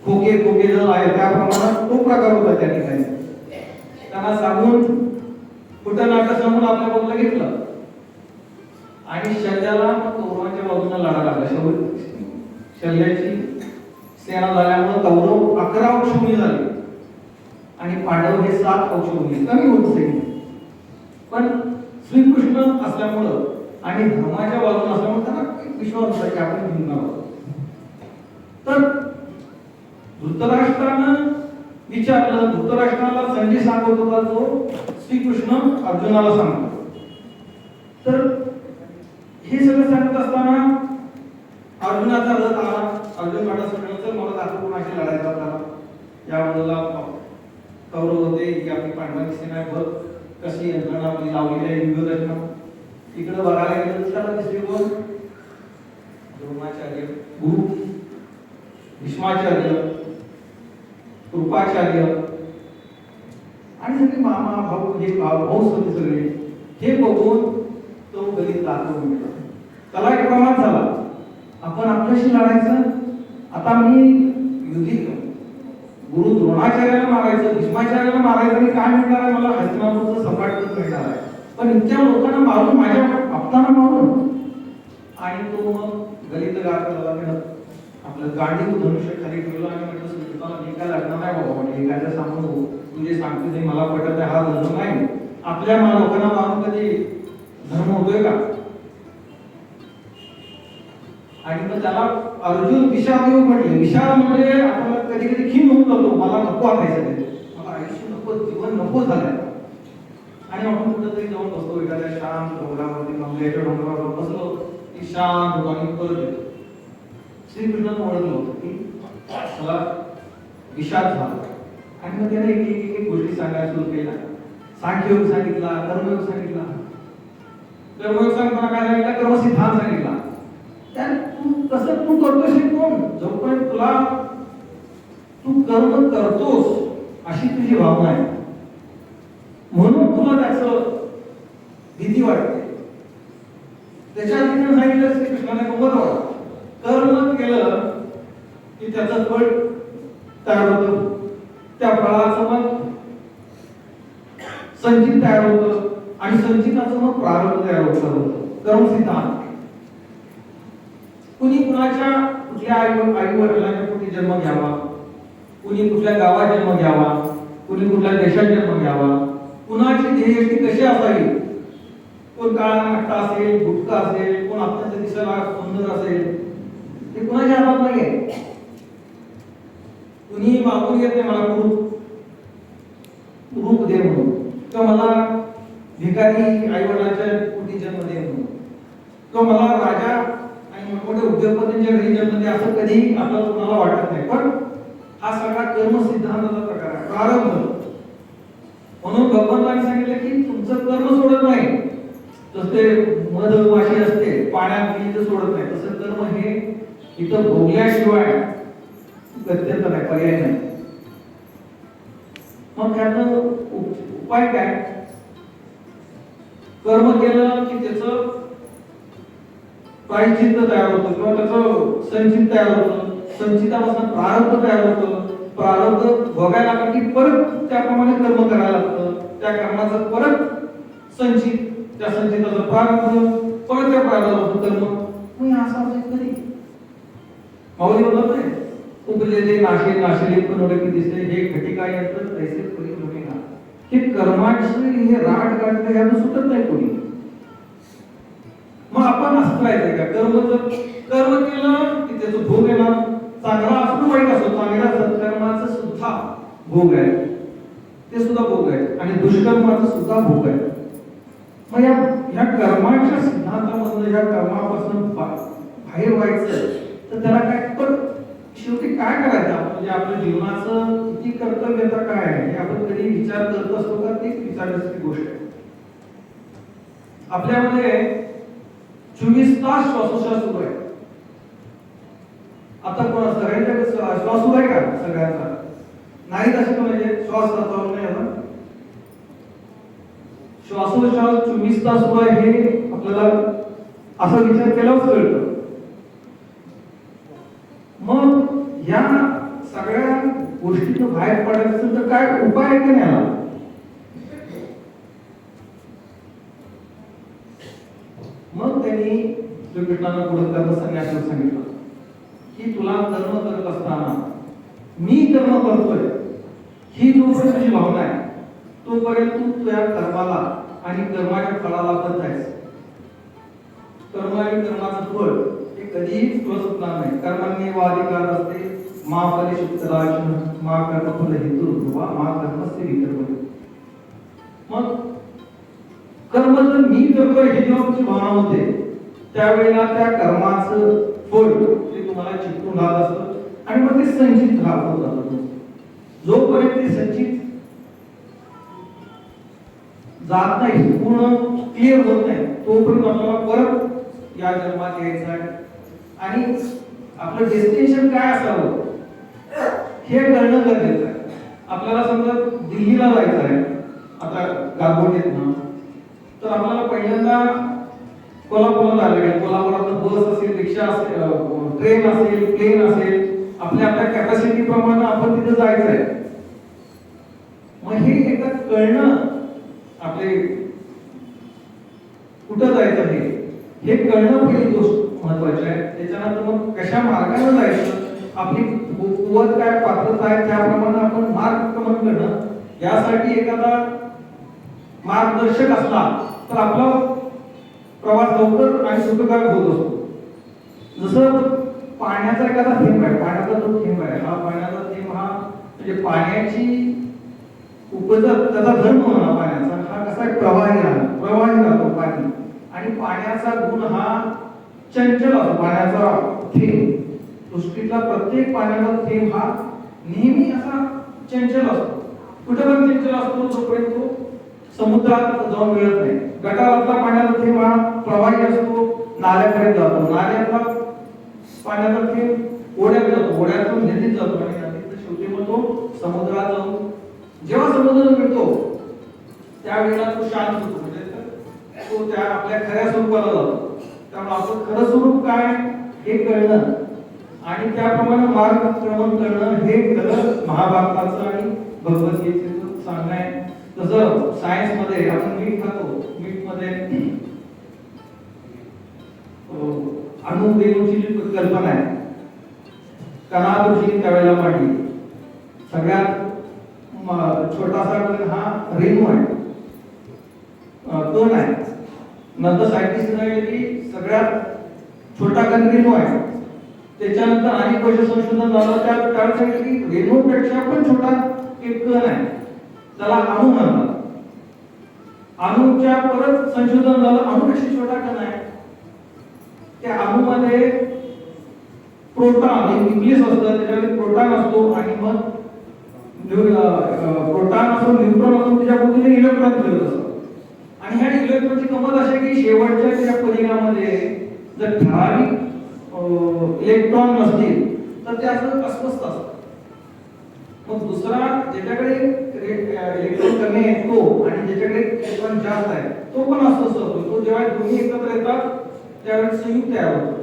खोके जर आहे त्या प्रमाणात तो प्रकार होता त्या ठिकाणी. त्यांना सांगून कुठं नाटक सांगून आपल्या बाजूला घेतलं आणि शल्याला कौरवांच्या बाजूने लढा लागला. शल्याची सेना झाल्यामुळे कौरव 11 अक्षौहिणी झाले आणि पांडव हे 7 अक्षौहिणी, कमी होत सैन्य. पण श्रीकृष्ण असल्यामुळं आणि धर्माच्या बाजूने असल्यामुळे त्यांना विश्वास होता की आपण जिंकणार आहोत. तर धृतराष्ट्रानं विचारलं, धृतराष्ट्राला संजय सांगत होता जो श्रीकृष्ण अर्जुनाला सांगतो. तर हे सगळं सांगत असताना अर्जुनाचा रथ आला. अर्जुन म्हणाला सगळं मला दाखव कोणाशी लढायचं आपल्याला. या बाजूला कौरव होते की आपली पांडवांची सेना बघ कशी यंत्रणा आपली लावलेली आहे, व्यूहरचना. इकडे बघायला गेलं तर त्याला दिसले कोण, द्रोणाचार्य, गुरु भीष्माचार्य, कृपाचार्य आणि सगळे मामा भाऊ हे भाऊ होते सगळे. हे बघून तो गणित दाखवून गेला. त्याला एक प्रमाण झाला, आपण आपल्याशी लढायचं. आता मी युधिष्ठिर गुरु द्रोणाचार्याला मारायचं, भीष्माचार्याला मारायचं आणि काय मिळणार आहे मला, हस्तिनापूरचं सम्राटपद मिळणार आहे. पण इतक्या लोकांना मारून माझ्या आपताना मारून. आणि तो मग गलित गाठायला लागला. आपलं गांडीव धनुष्य खाली ठेवलं आणि म्हटलं सुद्धा मी काय लागणार नाही बाबा, म्हणजे एखाद्या सांगून तुझे सांगते ते मला पटत आहे, हा धर्म नाही. आपल्या लोकांना मारून कधी धर्म होतोय का. आणि मग त्याला अर्जुन विषाद येऊ म्हटले. विषाद म्हणजे आपण कधी कधी खिन्न होऊन जातो, मला नको वाटायचं ते, मला आयुष्य नको, जीवन नको झालंय. आणि आपण कुठेतरी जाऊन बसतो एखाद्या शांत डोंगरावरती, मंगळ्याच्या डोंगरावर बसलो की शांत होतो आणि परत येतो. श्रीकृष्णानं ओळखलं होतं की मला विषाद झाला. आणि मग त्याने एक गोष्टी सांगायला सुरू केल्या. सांख्ययोग सांगितला, कर्मयोग सांगितला. कर्मयोग सांगताना काय सांगितलं, कर्मसिद्धांत सांगितला. तू कसं तू करतोस हे कोण, जोपर्यंत तुला तू कर्म करतोस अशी तुझी भावना आहे म्हणून तुला त्याचं भीती वाटते. त्याच्या आधी सांगितलं श्रीकृष्णाने बरोबर, कर्म केलं की त्याचं फळ तयार होतं, त्या फळाचं मग संचित तयार होतं आणि संचिताचं मग प्रारंभ तयार होतं. कर्मसिद्धांत. कुणी कुणाच्या कुठल्या आई वडिलांच्या पोटी जन्म घ्यावा, कुणी कुठल्या गावात जन्म घ्यावा, कुणी कुठल्या देशात जन्म घ्यावा, कुणाची ध्येयष्टी कशी असावी, कोण काळा नाट्टा असेल, गुटका असेल, कोण अत्यंत दिसायला सुंदर असेल, ते कुणाच्या हातात नाहीये. कुणी मागून येत नाही मला रूप दे म्हणून, किंवा मला भिकारी भिकारी आई वडिलांच्या पोटी जन्म दे म्हणून, किंवा मला राजा आणि मोठमोठ्या उद्योगपतींच्या घरी जन्म दे असं कधी आपल्याला कोणाला वाटत नाही. पण हा सगळा कर्म सिद्धांताचा प्रकार आहे, प्रारंभ. म्हणून भगवंतांनी सांगितलं की तुमचं कर्म सोडत नाही. जसे मध माशी असते पाण्यात गेली तर सोडत नाही, तसं कर्म हे इथं भोगल्याशिवाय गत्यंतर नाही, पर्याय नाही. मग त्यातनं उपाय काय? कर्म केलं की त्याचं प्रायश्चित्त तयार होतं किंवा त्याचं संचित तयार होतं, संचितापासून प्रारब्ध तयार होतं, प्रारब्ध भोगायला लागलं की परत त्याप्रमाणे कर्म करायला लागतं, त्या कर्माचं परत संचित, त्या संचिताचं प्रारब्ध, परत त्या प्रारब्धाचं कर्म. मग असं असेल कधी माऊली बोलत नाही, उगलेले नाशे नाशेले पण ओळखी दिसते, हे घटिका यंत्र तैसे परी लोकेना. हे कर्माचे हे राट काढले ह्यानं सुटत नाही कोणी. मग आपण असं करायचं का? कर्म केलं की त्याचं भोग येणार, चांगला असतो वाईट असतो, चांगल्या सत्कर्माचं सुद्धा भोग आहे, ते सुद्धा भोग आहे, आणि दुष्कर्माचं सुद्धा भोग आहे. मग या कर्माच्या सिद्धांतामधून या कर्मापासून बाहेर व्हायचं तर त्याला काय, पण शेवटी काय करायचं? म्हणजे आपल्या जीवनाचं किती कर्तव्यता काय आहे हे आपण कधी विचार करत असतो का? ती विचारायची गोष्ट आहे. आपल्यामध्ये 24 तास श्वासोश्वास सुरू आहे. आता कोणा सगळ्यांच्या श्वास सुरू आहे का? सगळ्यांचा नाही तसे म्हणजे श्वास चालू नाही. आता श्वासोश्वास 24 तास सुरू आहे हे आपल्याला असा विचार केलाच कळतं. मग या सगळ्या गोष्टीतून बाहेर पडायचं असेल तर काय उपाय आहे का नाही? मग त्यांनी श्रीकृष्णाला पुढे कर्म संन्यासाला सांगितलं की तुला कर्म करत असताना मी कर्म करतोय ही जोपर्यंत तुझी भावना आहे तोपर्यंत तू तुझ्या कर्माला आणि कर्माच्या फळाला बद्ध आहेस. कर्म आणि कर्माचं फळ हे कधीच तुला सुटणार नाही. कर्मांनी वाधिकार असते मा फले शुक्तराजन मा कर्मफल हेतु ध्रुवा मा कर्मस्य विकर्म. मग कर्म जर मी करतोय ही जेव्हा तुमची भावना होते त्यावेळेला त्या कर्माचं फळ ते तुम्हाला चिकटून राहत असतं आणि मग ते संचित राहत जातं. जोपर्यंत ते संचित जात नाही, पूर्ण क्लिअर होत नाही, तोपर्यंत आपल्याला परत या जन्मात यायचं आहे. आणि आपलं डेस्टिनेशन काय असावं हे कळणं गरजेचं आहे. आपल्याला समजा दिल्लीला जायचं आहे आता गारगोटीतनं, तर आपल्याला पहिल्यांदा कोल्हापूरला जायला लागेल. कोल्हापुरात बस असेल, रिक्षा असेल, ट्रेन असेल, प्लेन असेल, आपल्या कॅपॅसिटी प्रमाणे आपण तिथे जायचं आहे. मग हे एकदा कळणं, आपले कुठं जायचं हे कळणं पहिली गोष्ट महत्वाची आहे. त्याच्यानंतर मग कशा मार्गाने जायचं, आपली कुवत काय, पात्रता आहे त्याप्रमाणे आपण मार्गक्रमण करणं. यासाठी एखादा मार्गदर्शक असला तर आपला प्रवास लवकर आणि सुखकर होत असतो. जसं पाण्याचा एखादा थेंब आहे, पाण्याचा जो थेंब आहे, हा पाण्याचा थेंब हा म्हणजे पाण्याची उपजत त्याचा धर्म म्हणा पाण्याचा, हा कसा प्रवाही राहतो पाणी. आणि पाण्याचा गुण हा चंचल असतो. पाण्याचा थेंब, सृष्टीतला प्रत्येक पाण्याचा थेंब हा नेहमी असा चंचल असतो. कुठे पण चंचल असतो जोपर्यंत तो समुद्रात जाऊन मिळत नाही. गटारातला पाण्याचा थेंब हा प्रवाही असतो, नाल्यापर्यंत जातो. नाल्यातला पाण्याचा थेंब ओढ्यात जातो, ओढ्यातून नदीत जातो आणि नदीत शेवटी मग तो समुद्रात जाऊन, जेव्हा समुद्र मिळतो त्यावेळेला तो शांत होतो, म्हणजे तो त्या आपल्या खऱ्या स्वरूपाला जातो. त्यामुळे आपलं खरं स्वरूप काय हे कळणं आणि त्याप्रमाणे मार्गक्रमण करणं हे खरं महाभारताचं आणि भगवद्गीतेचं सांगणं आहे. तसं सायन्स मध्ये आपण मीठ खातो, मीठ मध्ये अणुरेणूची जी कल्पना आहे कणादृष्टीने त्यावेळेला मांडली. सगळ्यात छोटासा कण हा रेणू आहे, कण आहे. नंतर सायंटिस्ट म्हणाले की सगळ्यात छोटा कण रेणू आहे. त्याच्यानंतर अनेक वर्ष संशोधन झालं, त्यात सांगितलं की रेणू, पेक्षा पण छोटा एक कण आहे, त्याला अणू म्हणतात. अणूच्या परत संशोधन झालं. अणू कशी छोटा कण आहे, त्या अणूमध्ये प्रोटॉन एक न्यूक्लियस असतं, त्याच्यामध्ये प्रोटॉन असतो आणि मग प्रोटॉन असो न्यूट्रॉन असो त्याच्या भोवती इलेक्ट्रॉन फिरत असतात. आणि ह्या इलेक्ट्रॉनची गंमत अशी की शेवटच्या त्या परिणामामध्ये जर ठराविक इलेक्ट्रॉन नसतील तर ते असं अस्वस्थ असतं. मग दुसरा ज्याच्याकडे इलेक्ट्रॉन कमी आहे तो आणि ज्याच्याकडे इलेक्ट्रॉन जास्त आहे तो पण अस्वस्थ होतो. तो जेव्हा दोन्ही एकत्र येतात त्यावेळेस संयुग तयार होतो.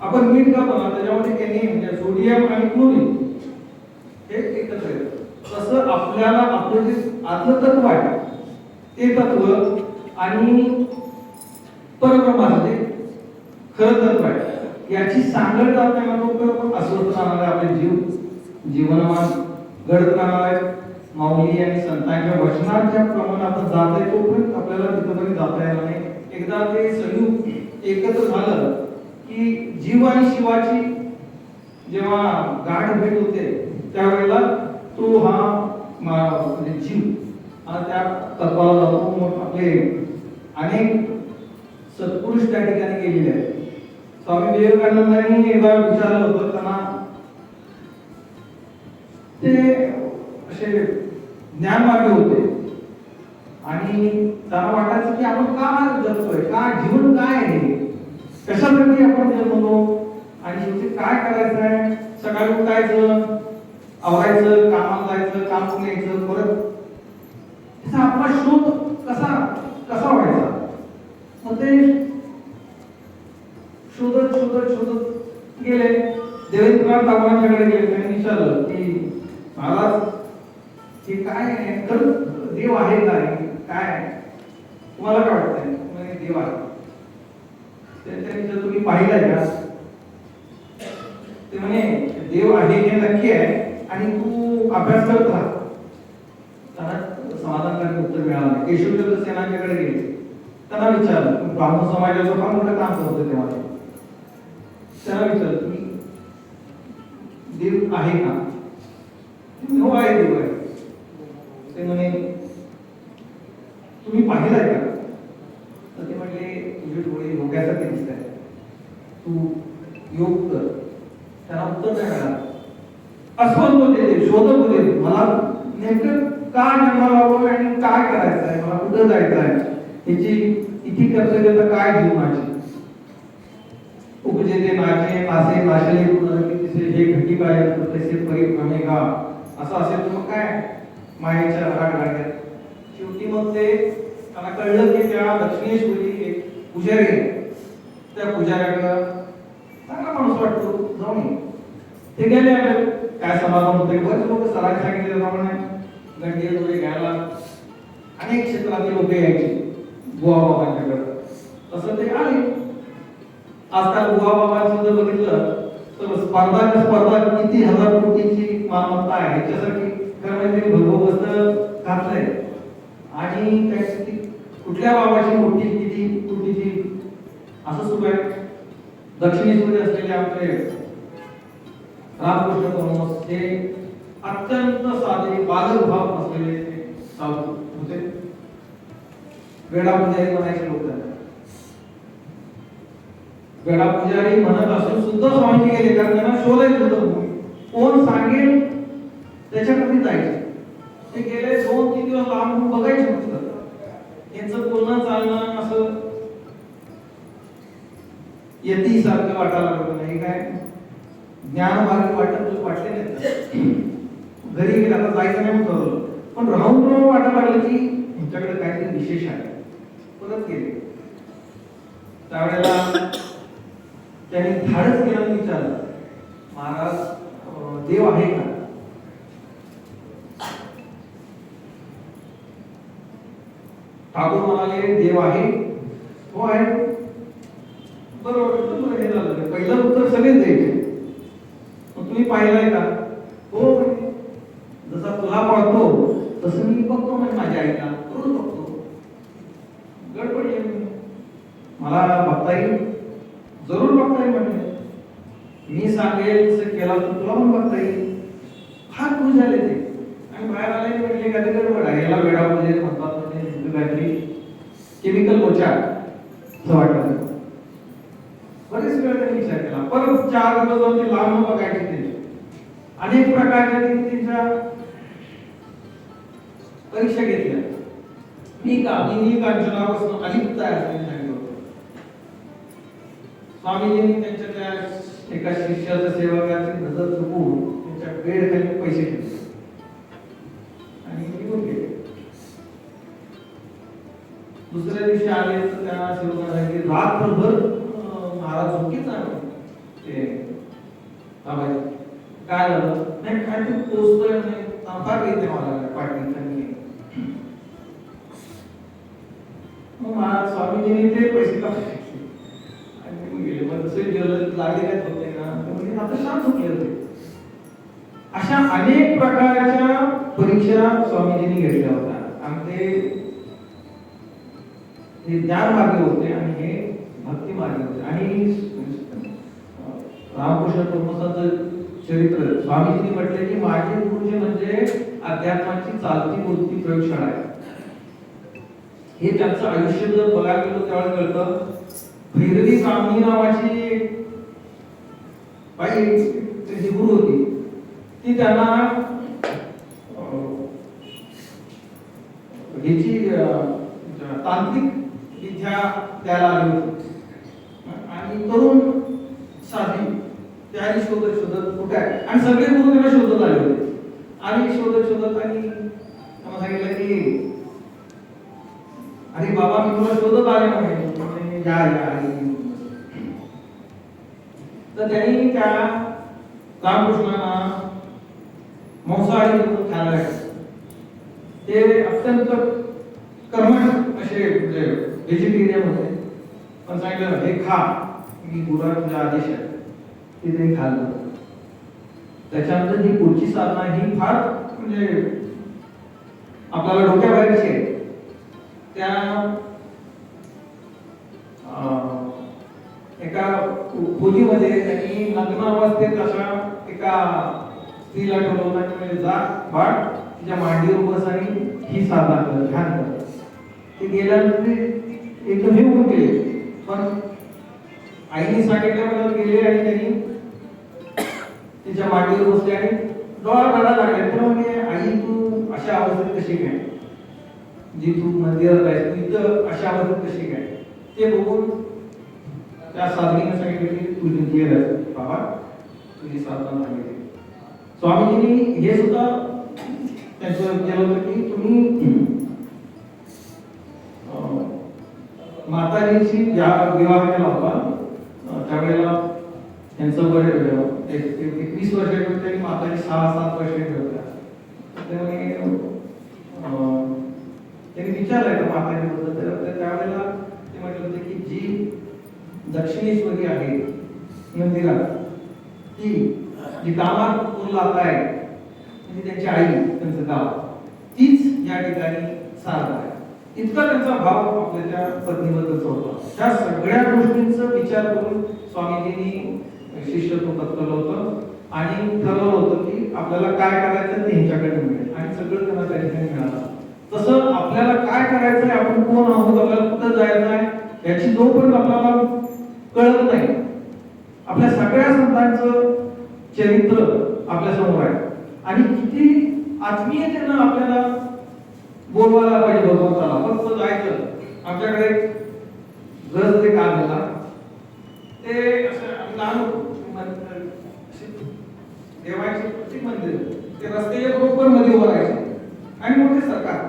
आपण मीठ करतो ना त्याच्यामध्ये Na म्हणजे सोडियम आणि क्लोरीन हे एकत्र येतात. तसं आपल्याला आपलं जे आतलं तत्व आहे ते तत्व आणि परब्रह्माचं जे खरं तत्व आहे याची सांगड आपल्याला लोक अस्वस्थ राहणार आहे. आपले जीवनमान घडत राहणार आहे. माऊली आणि संतांच्या वचनाच्या प्रमाणे आपण जात आहे तोपर्यंत आपल्याला तिथपर्यंत जाता येणार नाही. एकदा ते संयुग एकत्र झालं की जीव आणि शिवाची जेव्हा गाठ भेट होते त्यावेळेला तो हा म्हणजे जीव आणि त्या तत्वाला जातो. मग आपले अनेक सत्पुरुष त्या ठिकाणी गेलेले आहेत. स्वामी विवेकानंदांनी एकदा विचारलं होतं त्यांना, ते असे ज्ञानमार्गी होते आणि त्यांना वाटायचं की आपण का जगतोय, का जीवन काय आहे, कशासाठी आपण जन्मलो आणि शेवटी काय करायचं आहे. सकाळी उठायचं, आवरायचं, कामाला जायचं, काम करून यायचं, परत त्याचा आपला शोध कसा व्हायचा. मग ते शोधत गेले. देवेंद्रनाथ टागोरांच्याकडे गेले. त्यांनी विचारलं की महाराज हे काय आहे, खरंच देव आहे काय तुम्हाला काय वाटतंय. म्हणजे देव आहे. त्यांनी तुम्ही पाहिलाय का. ते म्हणे देव आहे हे नक्की आहे आणि तू अभ्यास करत राहा. त्यांना समाधानकारक उत्तर मिळालं नाही. केशवचंद्र सेनाच्याकडे गेले. त्यांना विचारलं, ब्राह्मण समाजाचं फार मोठं काम करत होते तेव्हा. त्यांना विचारलं तुम्ही देव आहे का. हो आहे, देव आहे. ते म्हणे तुम्ही पाहिलाय का. तर ते म्हणले तुझे डोळे योग्यासारखे दिसत आहेत, तू योग कर. त्यांना उत्तर नाही मिळालं. अस्वस्थ होते, शोधत होते मला नेमकं का जन्माला आलो आणि काय करायचं आहे, मला कुठं जायचं आहे, याची किती कर्तव्य काय जीवनाची. उपजे ते नाचे नासे नाशले पुनरकिसे हे घटी काय तसे परिभ्रमे का असं असेल तर मग काय मायेच्या राग लागतात. शेवटी मग ते त्यांना कळलं की त्या दक्षिणेश्वरी एक पुजारी आहे, त्या पुजाऱ्याकडं चांगला माणूस वाटतो, जाऊन ये. ते गेले. काय समाधान होते, बरेच लोक सरांनी सांगितल्याप्रमाणे गंडे वगैरे घ्यायला अनेक क्षेत्रातील लोक यायचे बुवाबाबांच्याकडे. तसं ते आले. आजकाल बुवाबाबांचं जर बघितलं तर स्पर्धा किती हजार कोटीची मालमत्ता आहे. याच्यासाठी खरं म्हणजे भगवत घातलंय आणि त्याची कुठल्या बाबाची मोठी किती कोटीची असं सुरू आहे. दक्षिणेश्वरी असलेले आपले रामकृष्ण परमहंस हे अत्यंत साधे बालक भाव असलेले साधू होते. वेडा पुजारी म्हणायचे लोक. वेडा पुजारी म्हणत असून सुद्धा स्वामी गेले, कारण त्यांना शोधायचं होतं कोण सांगेल त्याच्याकडे जायचे. ते गेले 2-3 दिवस लांबून बघायचे फक्त. यांचं बोलणं चालणं असं यती सारखं वाटायला लागलं नाही. काय ज्ञान मार्ग वाटले नाही. घरी गेला आता जायचं नाही म्हणून ठरवलं, पण राहून वाटायला लागलं की ह्यांच्याकडे काहीतरी विशेष आहे. परत गेले. त्यावेळेला त्यांनी धाडस केलं, विचारलं महाराज देव आहे का. ठाकूर म्हणाले देव आहे. हो आहे. बरोबर हे झालं. पहिलं उत्तर सगळेच द्यायचे. तुम्ही पाहिलाय का. हो जसा तुला पाहतो तसं मी बघतो म्हणजे माझ्या आईला रोज बघतो. गडबड येईल मला बघता येईल, जरूर बघता येईल. म्हणजे मी सांगेल तसं केला तर तुला पण बघता येईल. फार खुश झाले ते आणि बाहेर आले म्हटले का गडबड आहे, याला वेळा म्हणजे म्हणतात म्हणजे काहीतरी केमिकल लोचा असं वाटलं. बरेच वेळ त्यांनी विचार केला. परत 4 दिवस जाऊन ते लांब बघायचे ते अनेक प्रकारच्या त्यांच्या परीक्षा घेतल्या. मी कांचनापासून अलिप्त आहे असं त्यांनी सांगितलं होतं. स्वामीजींनी त्यांच्या त्या एका शिष्याच्या सेवकाची नजर चुकवून त्यांच्या वेळेखाली पैसे घेतले आणि निघून गेले. दुसऱ्या दिवशी आले तर त्या सेवकाला सांगितले रात्रभर महाराज झोपीच आहे ते बाबाजी काय झालं नाही काय ते पोचतोय नाही फार येते मला पाठी मग महाराज स्वामीजींनी ते पैसे काढले आणि निघून गेले. मग दुसरे दिवस लागले काय होते ना म्हणजे आता शांत झोपले होते. अशा अनेक प्रकारच्या परीक्षा स्वामीजींनी घेतल्या होत्या आणि ते ज्ञान मार्ग होते आणि हे भक्ती मार्ग होते. आणि रामकृष्ण परमहंसाचं चरित्र स्वामीजींनी म्हटले की माझे गुरुजी म्हणजे अध्यात्माची चालती बोलती प्रयोगशाळा आहे. हे त्यांचं आयुष्य जर बघायला गेलो त्यावेळेस कळतं. भैरवी ब्राह्मणी नावाची बाई त्यांची गुरु होती ती त्यांना ह्याची तांत्रिक विद्या द्यायला आली होती आणि तरुण साधी त्याही शोधत शोधत कुठे आहे आणि सगळे गुरु त्यांना शोधत आले होते आणि शोधत आणि त्यांना सांगितलं की अरे बाबा मी तुला शोधत आले म्हणे या तर त्यांनी त्या रामकृष्णांना मांसाहारी खायला लागले. ते अत्यंत कर्मठ असे म्हणजे व्हेजिटेरियन होते पण सांगितलं हे खा मी गुरुचा आदेश आहे ते ते खाल्लं. त्याच्यानंतर ही पुढची साधना ही फार म्हणजे आपल्याला डोक्याबाहेरची आहे. त्या एका खोलीमध्ये त्यांनी लग्नावस्थेत अशा एका स्त्रीला ठेवलं आणि म्हणजे जा बाळ तिच्या मांडीवर बस आणि ही साधना कर ध्यान कर. ते गेल्यानंतर एकदम हे होऊन गेले पण आईने सांगितल्याबरोबर गेले आणि त्यांनी तिच्या मांडीवर बसले आणि डोळा रडायला लागले. तर म्हणजे आई तू अशा अवस्थेत कशी काय जी तू मंदिरात आहेस तू इथं अशा अवस्थेत कशी काय ते बघून त्या साधनेने सांगितलं की तुझी धीर आहे बाबा तुझी साधना सांगितली. स्वामीजींनी हे सुद्धा त्यांचं केलं होतं की तुम्ही माताजीची ज्या विवाह केला होता त्यावेळेला त्यांचं वय 21 वर्षाचे होते आणि माताजी 6-7 वर्षाचे होत्या. त्यांनी विचारलं का माताजीबद्दल तर त्यावेळेला ते म्हटलं होतं की जी दक्षिणेश्वरी आहे मंदिरात ती जी कामात आहे म्हणजे त्यांची आई त्यांचं गाव तीच या ठिकाणी सारखं आहे. इतका त्यांचा भाव आपल्या त्या पत्नीबद्दलचा होता. त्या सगळ्या गोष्टींचा विचार करून स्वामीजींनी शिष्यत्व पत्करलं होतं आणि ठरवलं होतं की आपल्याला काय करायचं ते ह्यांच्याकडे मिळेल आणि सगळं त्यांना त्या ठिकाणी मिळालं. तसं आपल्याला काय करायचं आहे आपण कोण आहोत आपल्याला कुठं जायचं आहे याची जोपर्यंत आपल्याला कळत नाही आपल्या सगळ्या संतांचं चरित्र आपल्या समोर आहे आणि किती आत्मीयतेनं आपल्याला बोलवायला पाहिजे भगवंताला. फक्त जायचं आमच्याकडे गरज ते काम झाला ते असं लहान देवाचे प्रत्येक मंदिर ते रस्त्याच्या बरोबर मध्ये उभं राहायचे आणि मोठे सरकार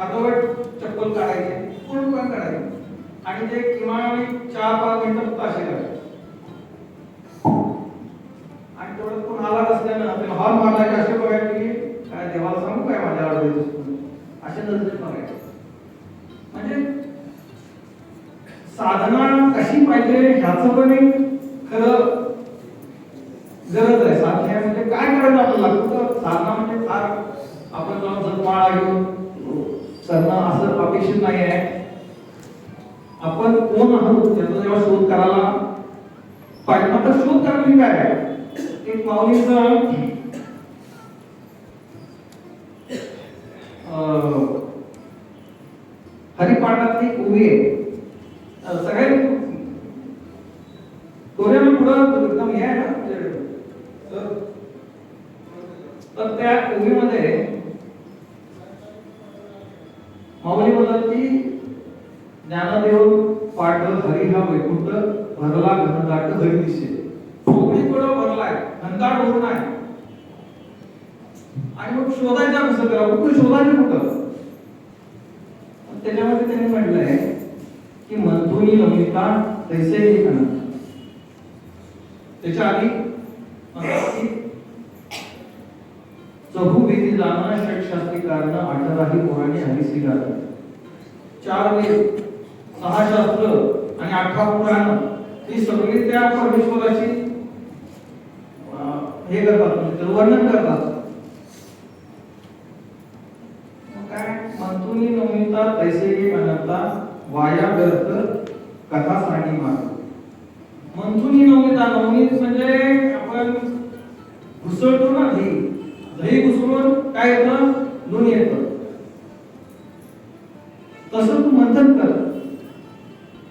अर्धवट चप्पल काढायचे पूर्ण पण काढायचे आणि ते किमान 4-5 मिनिटं फक्त असे करायचे आणि तेवढं कोण आला असल्यानं आपल्याला हॉल मारला असे बघायचे की काय देवाला सांगू काय माझ्या आवडीचं अशा नजरेत बघायचे. म्हणजे साधना कशी पाहिजे ह्याचं पण एक खरं गरज आहे. साधना म्हणजे काय करायचं आपल्याला कुठं साधना म्हणजे फार आपण जाऊन जपमाळा घेऊन करणं असं अपेक्षित नाही आहे. आपण कोण आहोत याचा जेव्हा शोध करायला पाहिजे. आता शोध करणे काय आहे एक माऊलीचं हरिपाठातली एक ओवी आहे सगळ्यांनी कोऱ्यानं पुढं एकदम हे आहे ना तर त्या ओवीमध्ये माऊली बोलतात की ज्ञानदेव पाठ हरी हा वैकुंठ भरला घनदाट हरी दिसे सगळीकडं भरलाय घनदाट भरून आहे आणि मग शोधायचा कसं करा कुठं शोधायचं कुठं त्याच्यामध्ये त्यांनी म्हटलंय की मंथुनी नमिता तैसे एक अनंत त्याच्या आधी चहुविधी जाणं षटशास्त्री कारण 18 पुराणे हरिसी गाणं 4 वेद 6 शास्त्र आणि 18 पुराण ही सगळी त्या परमेश्वराची हे करतात म्हणजे वर्णन करतात काय मंथुनी नमिता तैसे एक अनंता वाया व्यर्थ कथा सांगी मार मंथुनी नवनीता नवनीत म्हणजे आपण घुसळतो ना दही घुसळून काय येतं लोणी येतं तसं तू मंथन कर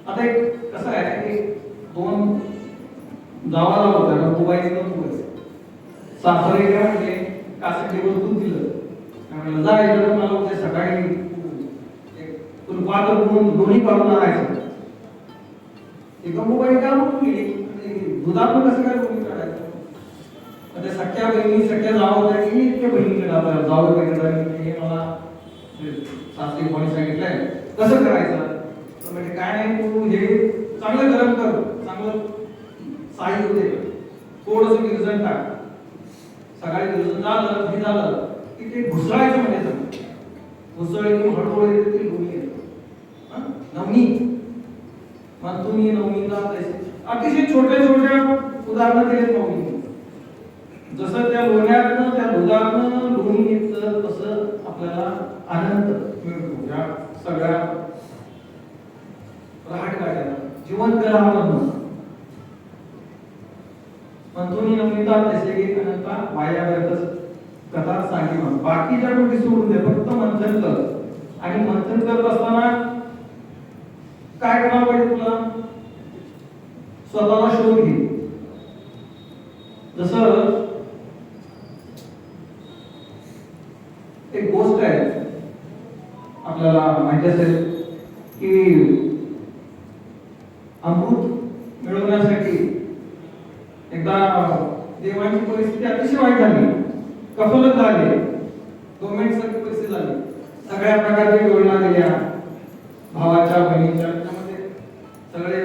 आता एक कसं आहे एक दोन जावा होता मोबाईल साखर काय म्हटले कासटीवर दूध दिलं म्हटलं जा इकडं मला उद्या सकाळी तुला पात्र करून लोणी काढून आणायचं एका मोबाईल का म्हणून गेली दुधात कसं काय लोणी काढायचं त्या सख्या बहिणी सख्या जावं होत्या की इतक्या बहिणीकडे आता जावं पाहिजे हे मला सासरी कोणी सांगितलंय कसं करायचं तर म्हणजे काय नाही तू हे चांगलं गरम कर चांगलं साई होते थोडंसं गिरजण टाक सकाळी गिरजण झालं हे झालं की ते घुसळायचं म्हणजे घुसळी हळूहळू येते ते लोणी येतं नवनी मंथुनी नवनीला अतिशय छोट्या छोट्या उदाहरणं दिलेत नवनी जसं त्या लोण्यातनं त्या दुधातनं लोणी येतं तसं आपल्याला आनंद मिळतो या सगळ्या रहाट गाड्या जिवंत राहावं मंथुनी नवनीता तसे की अनंता माया व्यर्थच कथा सांगी मग बाकीच्या गोष्टी सोडून दे फक्त मंथन कर आणि मंथन करत असताना काय करावं पाहिजे तुला स्वतःला शोध घे जसं एक गोष्ट आहे आपल्याला माहिती असेल की अमृत मिळवण्यासाठी एकदा देवांची परिस्थिती अतिशय वाईट झाली कफलत झाली गव्हर्नमेंट सारखी परिस्थिती झाली सगळ्या प्रकारच्या योजना दिल्या भावाच्या बहिणीच्या त्यामध्ये सगळे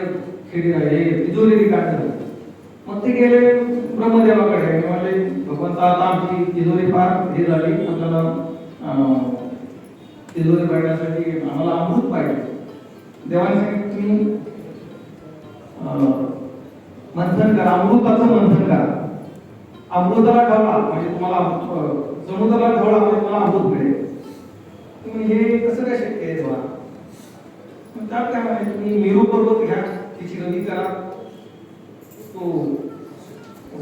खेळी राहिले तिजोरी काढली मग ते गेले ब्रह्मदेवाकडे म्हणजे भगवंता आता आमची तिजोरी फार हे झाली आपल्याला तिजोरी काढण्यासाठी आम्हाला अमृत पाहिजे देवाने सांगितलं तुम्ही मंथन करा अमृताचं मंथन करा अमृताला ढवळा म्हणजे तुम्हाला समुद्राला ढवळा म्हणजे तुम्हाला अमृत मिळेल तुम्ही हे कसं काय शक्य आहे देवा त्यात काय म्हणाले तुम्ही मेरू पर्वत घ्या तिची नदी करा तो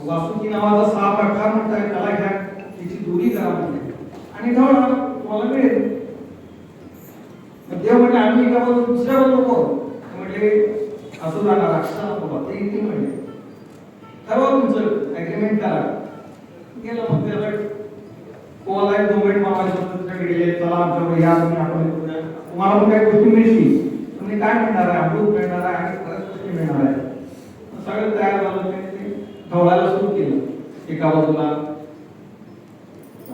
वासुकी नावाचा साप प्रकार म्हणताय त्याला घ्या तिची दोरी करा म्हणजे आणि ढवळा तुम्हाला मिळेल देव म्हणजे आम्ही एका बाजूला दुसऱ्या बाजूला नको म्हणजे असुराला राक्षसाला नको ते इथे म्हणले ठरवा तुमचं ऍग्रीमेंट करा गेलं मग त्याला कोणाला एक डोमेट मामाच्या गेले चला आमच्याकडे या तुम्ही आपण तुम्हाला पण काही गोष्टी मिळतील तुम्ही काय मिळणार आहे अमृत मिळणार आहे आणि बऱ्याच गोष्टी मिळणार आहे सगळं तयार झालं ते ढवळायला सुरू केलं एका बाजूला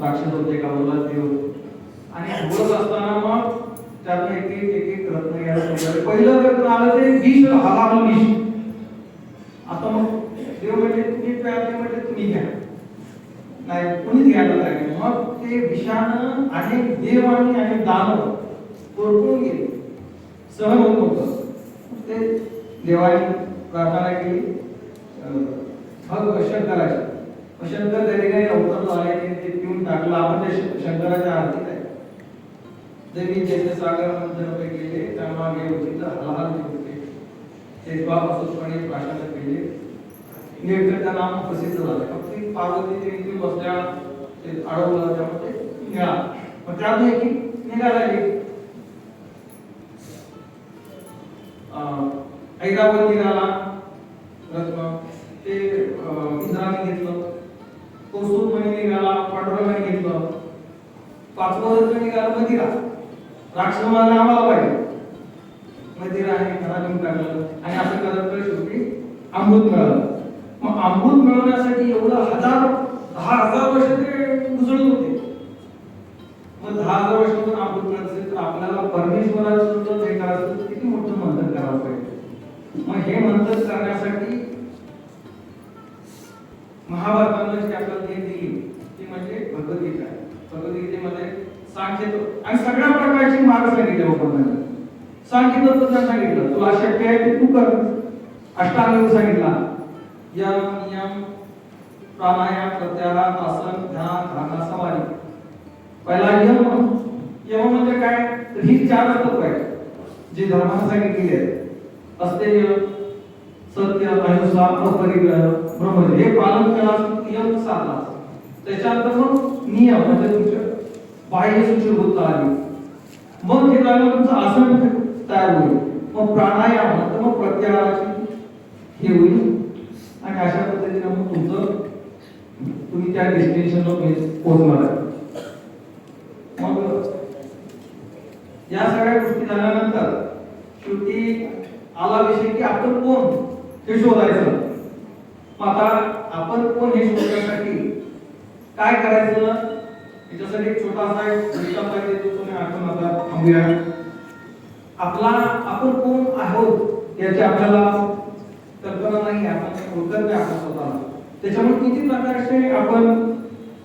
राक्षस होते एका बाजूला देव आणि बोलत असताना मग त्यातनं एक रत्न घ्यायला पहिलं रत्न आलं ते विष हलाल विष आता मग देव म्हणजे तुम्ही प्याले म्हणजे तुम्ही घ्या नाही कोणीच घ्यायला तयार मग ते विषानं अनेक देव आणि अनेक दानव तोडून गेले सहन होत होतं ते देवाने प्रार्थना केली भग शंकराची शंकर त्या ठिकाणी अवतरलो आले ते पिऊन टाकलं आपण त्या शंकराच्या आरतीत आहे देवी जैसे सागर मंथन पे गेले त्यामागे होती हलाल होते ते बापासून प्रार्थना केली निळकंठ नाम प्रसिद्ध झाले फक्त पार्वती देवी बसल्या ते अडवलं त्यामध्ये निघाला मग त्यात की निघाला ऐरावती निघाला रत्न ते इंद्राने घेतलं, कौस्तुभमणी निघाला पांडुरंगाने घेतलं, 5वं रत्न निघालं मदिरा. राक्षस म्हणाले आम्हाला पाहिजे, मदिरा आणि घरात घेऊन टाकलं आणि असं करत करत शेवटी अमृत मिळालं. मग अमृत मिळवण्यासाठी एवढं 10,000 वर्ष ते उजळत होते. मग 10,000 वर्षातून अमृत मिळत असेल तर आपल्याला परमेश्वराचं जर हे करायचं तर किती मोठं मंथन करावं पाहिजे. मग हे मंथन करण्यासाठी महाभारताने जी आपल्याला देण दिली ती म्हणजे भगवद्गीता आहे. भगवद्गीतेमध्ये सांख्य आणि सगळ्या प्रकारची मार्ग सांगितले भगवंताने. सांख्य तत्त्वज्ञान सांगितलं, तुला शक्य आहे ते तू कर. अष्टांग योग सांगितला, यम नियम प्राणायाम प्रत्याहार आसन ध्यान धारणा समाधी. पहिला यम म्हणजे काय तर ही 4 तत्व आहेत जे धर्माने सांगितलेली आहेत. अस्तेय, सत्य, अहिंसा, अपरिग्रह, ब्रह्मचर्य हे पालन केलं यम साधला. त्याच्यानंतर मग नियम म्हणजे तुमच्या बाह्य शुचिर्भूत आली. मग हे झालं तुमचं आसन तयार होईल. मग प्राणायाम नंतर मग प्रत्याहाराची हे होईल आणि अशा पद्धतीने मग तुम्ही त्या डेस्टिनेशनला पोहोचणार आहे. मग या सगळ्या गोष्टी झाल्यानंतर शेवटी आला विषय की आपण कोण हे शोधायचं. मग आता आपण कोण हे शोधण्यासाठी काय करायचं याच्यासाठी एक छोटासा एक पाहिजे तो तुम्ही आठवण आता थांबूया. आपण कोण आहोत याची आपल्याला कल्पना नाही, आपण ओळखत नाही आपण स्वतःला. त्याच्यामुळे किती प्रकारचे आपण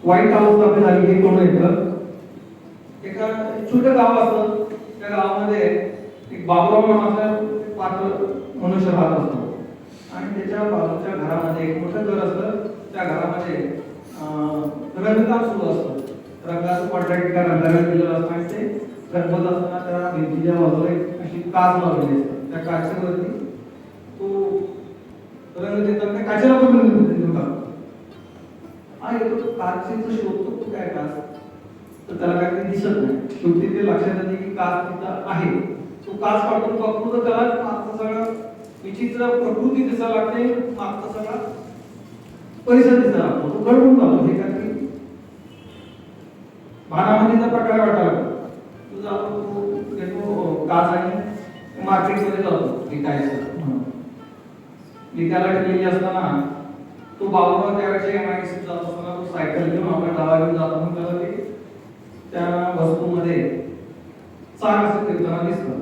वाईट अवस्था झाली हे कोण येतं. एका छोटं गाव असतं, त्या गावामध्ये एक बाबुराव नावाचा पात्र मनुष्य राहत असतो आणि त्याच्या बाजूच्या घरामध्ये एक मोठं घर असतं. त्या घरामध्ये रंगकाम सुरू असतं. रंगाचं कॉन्ट्रॅक्ट रंगाला दिलेलं असतं आणि ते गणपत असताना त्या भिंतीच्या बाजूला अशी काच लावलेली असते. त्या काचेवरती तो रंग देतात, त्या काचेला पण रंग देतात. हा येतो तो काचेचं शोधतो, तो काय काच तर त्याला काय ते दिसत नाही. शेवटी ते लक्षात येते की काच तिथं आहे. तो काच काढून बघतो तर त्याला मागचं सगळं विचित्र प्रकृती दिसायला लागते, मागचा सगळा परिसर दिसायला लागतो. तो गडबडून जातो. हे काय भानामतीचा प्रकार वाटायला तुझा तो घेतो काच आणि मार्केटमध्ये जातो विकायचं. विकायला ठेवलेली असताना तो बाबुराव त्यावेळेच्या MIDC जात असताना तो सायकल घेऊन आपल्या डावा घेऊन जातो म्हणून त्याला ते त्या वस्तूमध्ये चाक असं फिरताना दिसतं.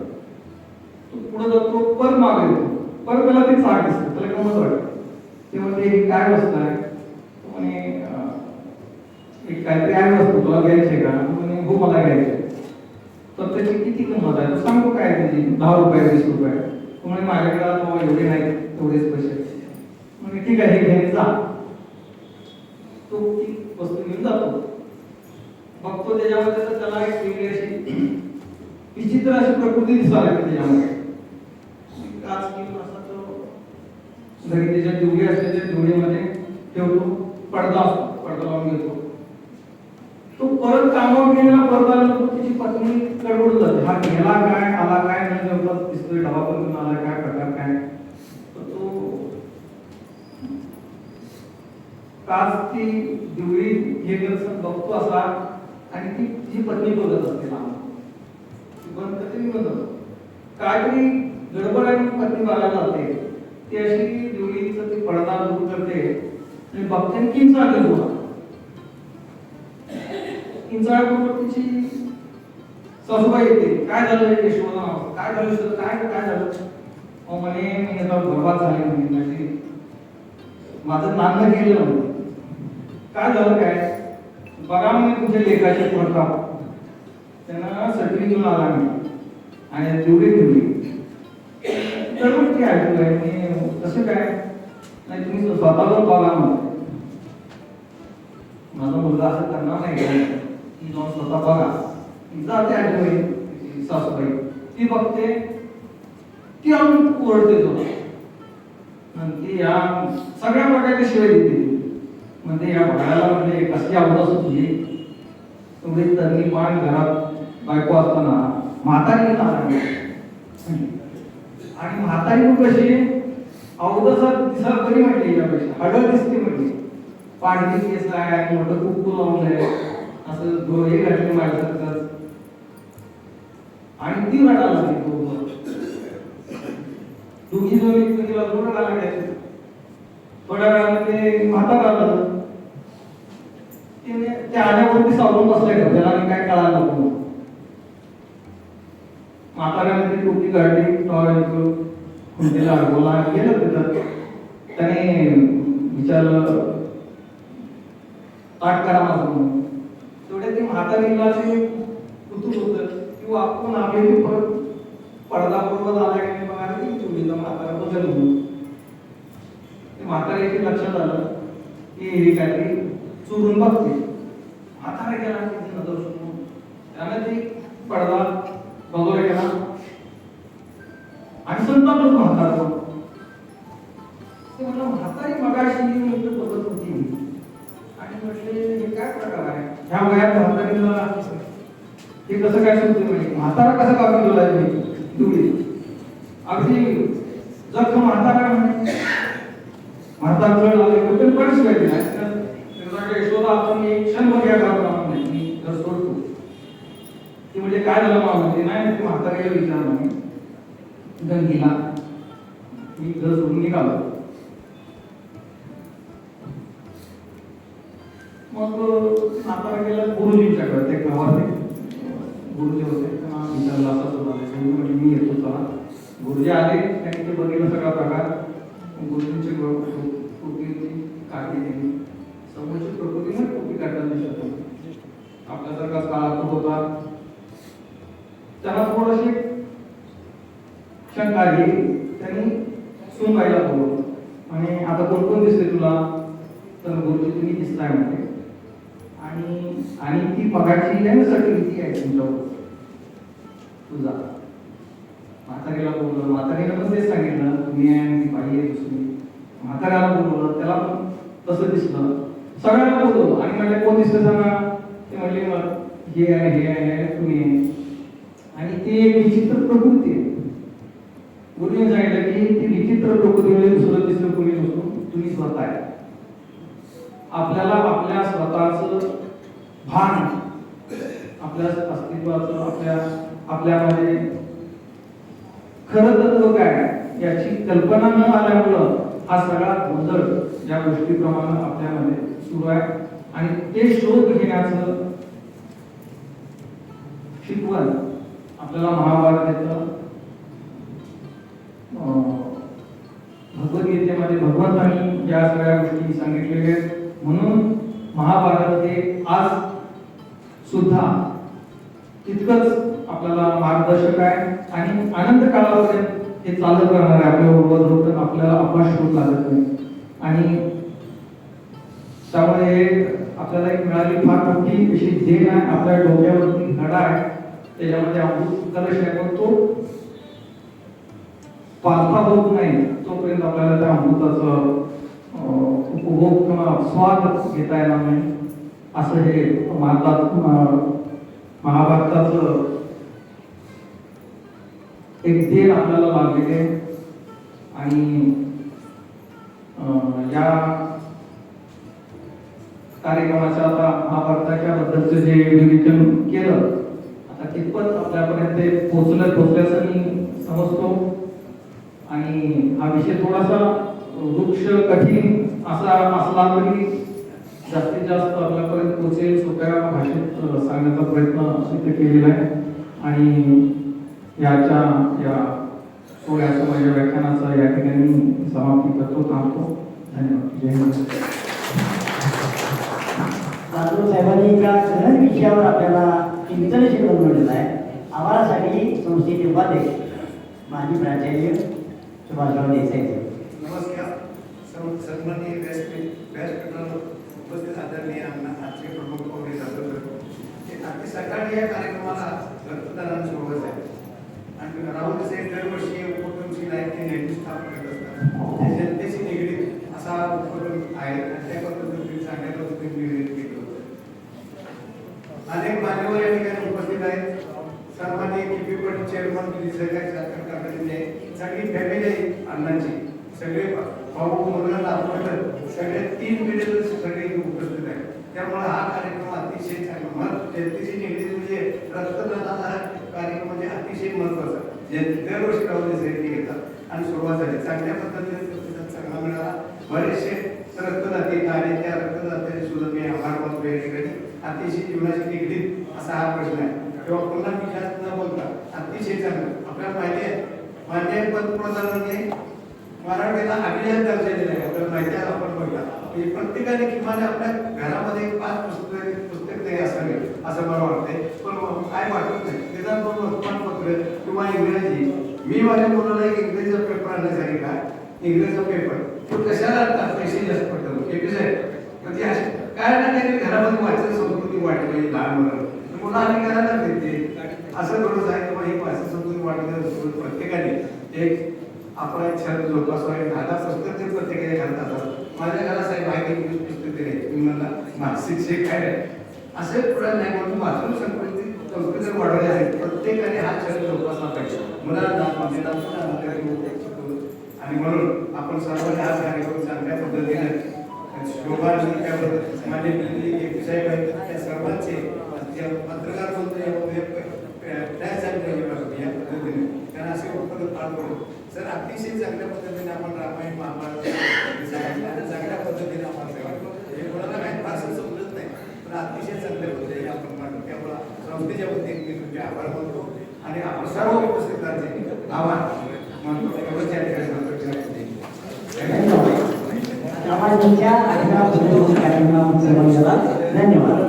तो पुढे जातो, परत मागे येतो, परत त्याला ते चाक दिसतं. त्याला गमत वाटतं. ते म्हणते ही काय वस्तू आहे. तो म्हणे एक काहीतरी आहे वस्तू, तुला घ्यायची का. म्हणे हो मला घ्यायची. तर त्याची किती किंमत आहे तो सांगतो काय त्याची 10 रुपये 20 रुपये. तो म्हणे माझ्याकडे आता एवढे नाही, तेवढेच पैसे. म्हणजे ठीक आहे हे घेऊन जा. तो ती वस्तू घेऊन जातो. बघतो त्याच्यामध्ये तर त्याला एक वेगळी अशी विचित्र अशी प्रकृती दिसायला लागते त्याच्यामध्ये. काच घेऊन असा तो घरी त्याच्या दिवडी असते, त्या दिवडीमध्ये ठेवतो. पडदा असतो, पडदा लावून घेतो. तो परत कामावर गेला, परत आल्यानंतर त्याची पत्नी कडवडून जाते. हा गेला काय आला काय न जेवढा दिसतोय, डबा करून आला काय प्रकार काय. काच ती दिवळी हे बघतो असा आणि ती जी पत्नी बोलत असते ना बंद करते मी बंद काहीतरी गडबड आणि पत्नी बघायला जाते. ती अशी दिवळीचं ती पडदा दूर करते आणि बघते किंचाळ घेतो. किंचाळ करून तिची सासूबाई येते. काय झालं यशोदा नाव, काय झालं यशोदा, काय झालं. म्हणे मी आता बरबाद झाले म्हणे, माझी माझं नांद गेलं म्हणे. काय झालं काय बघा म्हणे तुमच्या लेखाचे प्रकार. त्यांना सर्टिफिकेट घेऊन आला मी आणि तेवढी ठेवली. तर गोष्टी ऐकलोय मी कसं काय नाही तुम्ही स्वतःला बघा म्हणते. माझा मुलगा असं करणार नाही की जाऊन स्वतः बघा. जाते ऐकलोय सासूबाई, ती बघते, ती अजून ओरडते तो. ती या सगळ्या प्रकारची शिवाय देते. म्हणजे या भाड्याला म्हणजे कसली आवडत तुझी तेवढी तरी पण घरात बायको असताना म्हातारी आणि म्हातारी पण कशी अवघडसर दिसायला बरी म्हटली, यापेक्षा हळद दिसते म्हटली, पांढरी केस आहे, मोठं कुक्कू लावलंय, असं डोळे घातले माझ्यासारखं, आणि ती रडायला लागली. दोघी जण एकमेकीला रडायला लागले. थोड्या वेळाने ते म्हातारं आलं, ते आल्यावरती सावरून बसले का त्याला, आणि काय कळायला नको. म्हाताऱ्याने ती टोपी काढली, टॉवेल खुंटीला अडवला, गेलं तिथं. त्याने विचारलं ताट करा माझं म्हणून. तेवढ्या ती म्हातारीला ते कुतूहल होतं की आपण आपली परत पडदा बरोबर आला की नाही बघायला ती चुलीचा म्हातारा बदल म्हणून. ते म्हाताऱ्याच्या लक्षात आलं की हे काहीतरी चोरून बघते. म्हातारा गेला तिथे नजर सोडून, त्याने ती पडदा बघायला गेला आणि संतापलं म्हातारा. ते म्हटलं म्हातारी मगाशी म्हटलं बघत होती, आणि म्हटले हे काय प्रकार आहे, ह्या वयात म्हातारीला हे कसं काय सुचते, म्हणजे म्हातारा कसं काढून ठेवलाय तुम्ही अगदी जखम म्हातारा म्हणे. म्हातारा जळ आले कुठे पण शिवाय दिला यशोदा आपण एक क्षणभर या घरात नाही, मी घर सोडतो. ती म्हणजे काय झालं मला म्हणते, नाही ते म्हाताऱ्याला विचारलं मी गंगीला, मी घर सोडून निघालो. मग म्हातारा गेला गुरुजींच्याकडे, ते गावात गुरुजी होते, त्यांना विचारलं असं सुद्धा म्हणजे मी येतो चला. गुरुजी आले, त्यांनी ते बघितलं सगळा प्रकार. गुरुजींची टोपी काढली त्यांनी, समोरची प्रकृतीने टोपी काढताना दिसत होती, आपल्यासारखा काळा होता. त्यांना थोडीशी शंका आली, त्यांनी सुनबाईला बोलवलं, आणि आता कोण कोण दिसते तुला, तर गुरुजी तुम्ही दिसताय म्हणते, आणि ती पगारची येण्यासाठी किती आहे तुमच्यावर, तुझा. म्हातारीला बोलवलं, म्हातारीला पण तेच सांगितलं तुम्ही आहे आणि ती बाई आहे दुसरी. म्हाताऱ्याला बोलवलं, त्याला पण तसं दिसलं. सगळ्यांना बोलवलं आणि म्हणले कोण दिसतं सांगा. ते म्हणले हे आहे हे आहे तुम्ही आहे, आणि ती एक विचित्र प्रकृती आहे. गुरुजीने सांगितलं की ती विचित्र प्रकृतीमध्ये दुसरं तिसरं कोणी नसतो, तुम्ही स्वतः आहे. आपल्याला आपल्या स्वतःचं भान, आपल्या अस्तित्वाचं, आपल्यामध्ये खरं तत्व काय याची कल्पना न आल्यामुळं हा सगळा गोंधळ या गोष्टीप्रमाणे आपल्यामध्ये सुरू आहे. आणि ते शोध घेण्याचं शिकवण आपल्याला महाभारत येतं. भगवद्गीतेमध्ये भगवंतांनी या सगळ्या गोष्टी सांगितलेल्या आहेत. म्हणून महाभारत हे आज सुद्धा तितकंच आपल्याला मार्गदर्शक आहे, आणि अनंत काळापर्यंत हे चालत राहणार आहे. आपल्याबरोबर आपल्याला अपयश होत लागत नाही, आणि त्यामुळे आपल्याला एक मिळाली फार मोठी अशी देण आहे. आपल्या डोक्यावरती घडा आहे, त्याच्यामध्ये अमृत कलश आहे, पण तो पालथा होत नाही तोपर्यंत आपल्याला त्या अमृताचं उपभोग किंवा स्वाद घेता येणार नाही. असं हे महाभारताचं एक देण आपल्याला लागलेले. आणि या कार्यक्रमाच्या आता महाभारताच्या बद्दलचं जे विवेचन केलं, आता कितपत आपल्यापर्यंत पोहोचल्याचं मी समजतो. आणि हा विषय थोडासा वृक्ष कठीण असा असला तरी जास्तीत जास्त आपल्यापर्यंत पोहोचेल सोप्या भाषेत सांगण्याचा प्रयत्न इथे केलेला आहे. आणि याच्या या सोहळ्याचं माझ्या व्याख्यानाचा या ठिकाणी समाप्ती करतो, थांबतो. धन्यवाद. जय हिंद. राजू साहेबांनी एका सहज विषयावर आपल्याला चिंतन शिकवून मिळलेलं आहे. आम्हालासाठी संस्थेचे उपाध्यक्ष माजी प्राचार्य सुभाषराव देसाई. नमस्कार. सन्माननीय व्यासपीठावर उपस्थित आदरणीय आजचे प्रमुख पाहुणे जाधव सर, अगदी सकाळी या कार्यक्रमाला रक्तदानाला सुरुवात आहे. आणि राहुल साहेब दरवर्षी उपक्रमची लाईफ स्थापन करत असतात. जनतेशी निगडीत असा उपक्रम आहे, आणि त्या पद्धतीने चांगल्या पद्धतीने निर्णय केलं होतं. अनेक मान्यवर या ठिकाणी उपस्थित आहेत. सन्माननीय KP पाटील चेअरमन सहकारी साखर कारखान्याचे सगळी मुलगा नातवंड सगळे 3 पिढी सगळे इथे उपस्थित आहेत. त्यामुळे हा कार्यक्रम अतिशय चांगला मग जयंतीशी निगडीत म्हणजे रक्तदानाचा कार्यक्रम म्हणजे अतिशय महत्वाचा जे दरवर्षी राहून सैनिक घेतात आणि सुरुवात झाली चांगल्या पद्धतीने प्रतिसाद चांगला मिळाला. बरेचसे रक्तदाते आणि त्या रक्तदात्याचे सुद्धा मी आभार मानतो या ठिकाणी. अतिशय जीवनाशी निगडीत असा हा प्रश्न आहे किंवा पुन्हा मी जास्त न बोलता अतिशय चांगलं आपल्याला माहिती आहे माननीय पंतप्रधानांनी मराठीला अभियान दर्जा दिला आहे. आपल्याला माहिती आहे आपण बघता की प्रत्येकाने किमान आपल्या घरामध्ये 5 पुस्तक तरी असावे असं मला वाटतंय. पण काय वाटत नाही निदान वर्तमानपत्र किंवा इंग्रजी मी माझ्या मुलाला एक इंग्रजीचा पेपर आणण्यास सांगितला इंग्रजीचा पेपर तो कशाला आणतात पैसे जास्त पडतात म्हणजे काय ना काही घरामध्ये वाचन संस्कृती वाटली लहान मुलं आणि करायला मिळते असं थोडंच आहे किंवा ही वाचन संस्कृती वाटलं प्रत्येकाने एक आपला छंद जोपासवा आहे. 10 पुस्तक ते प्रत्येकाने घालतात माझ्या घरात साहेब आहे की पुस्तक तरी मी म्हणला मानसिक शिक काय असे पुढे नाही म्हणून वाचून संस्कृती वाढवले आहेत. प्रत्येकाने हा छंद जोपासला पाहिजे मुलांना आणि म्हणून आपण सर्वांनी हा कार्यक्रम चांगल्या पद्धतीने शोभा त्याबद्दल माझे एक साहेब आहेत त्या सर्वांचे पत्रकार या पद्धतीने त्यांना असे उपक्रम पार पडतो सर अतिशय चांगल्या पद्धतीने आपण रामायण महाभारत चांगल्या पद्धतीने आपण सेवा हे कोणाला काही फारसं समजत नाही पण अतिशय चांगल्या पद्धतीने आपण मांडतो त्यामुळे संस्थेच्या वतीने मी तुमचे आभार मानतो आणि आपण सर्व उपस्थितांचे आभार मानतो एवढंच या ठिकाणी समाजाच्या 18 कार्यक्रमात सहभागी झाला. धन्यवाद.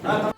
राहुल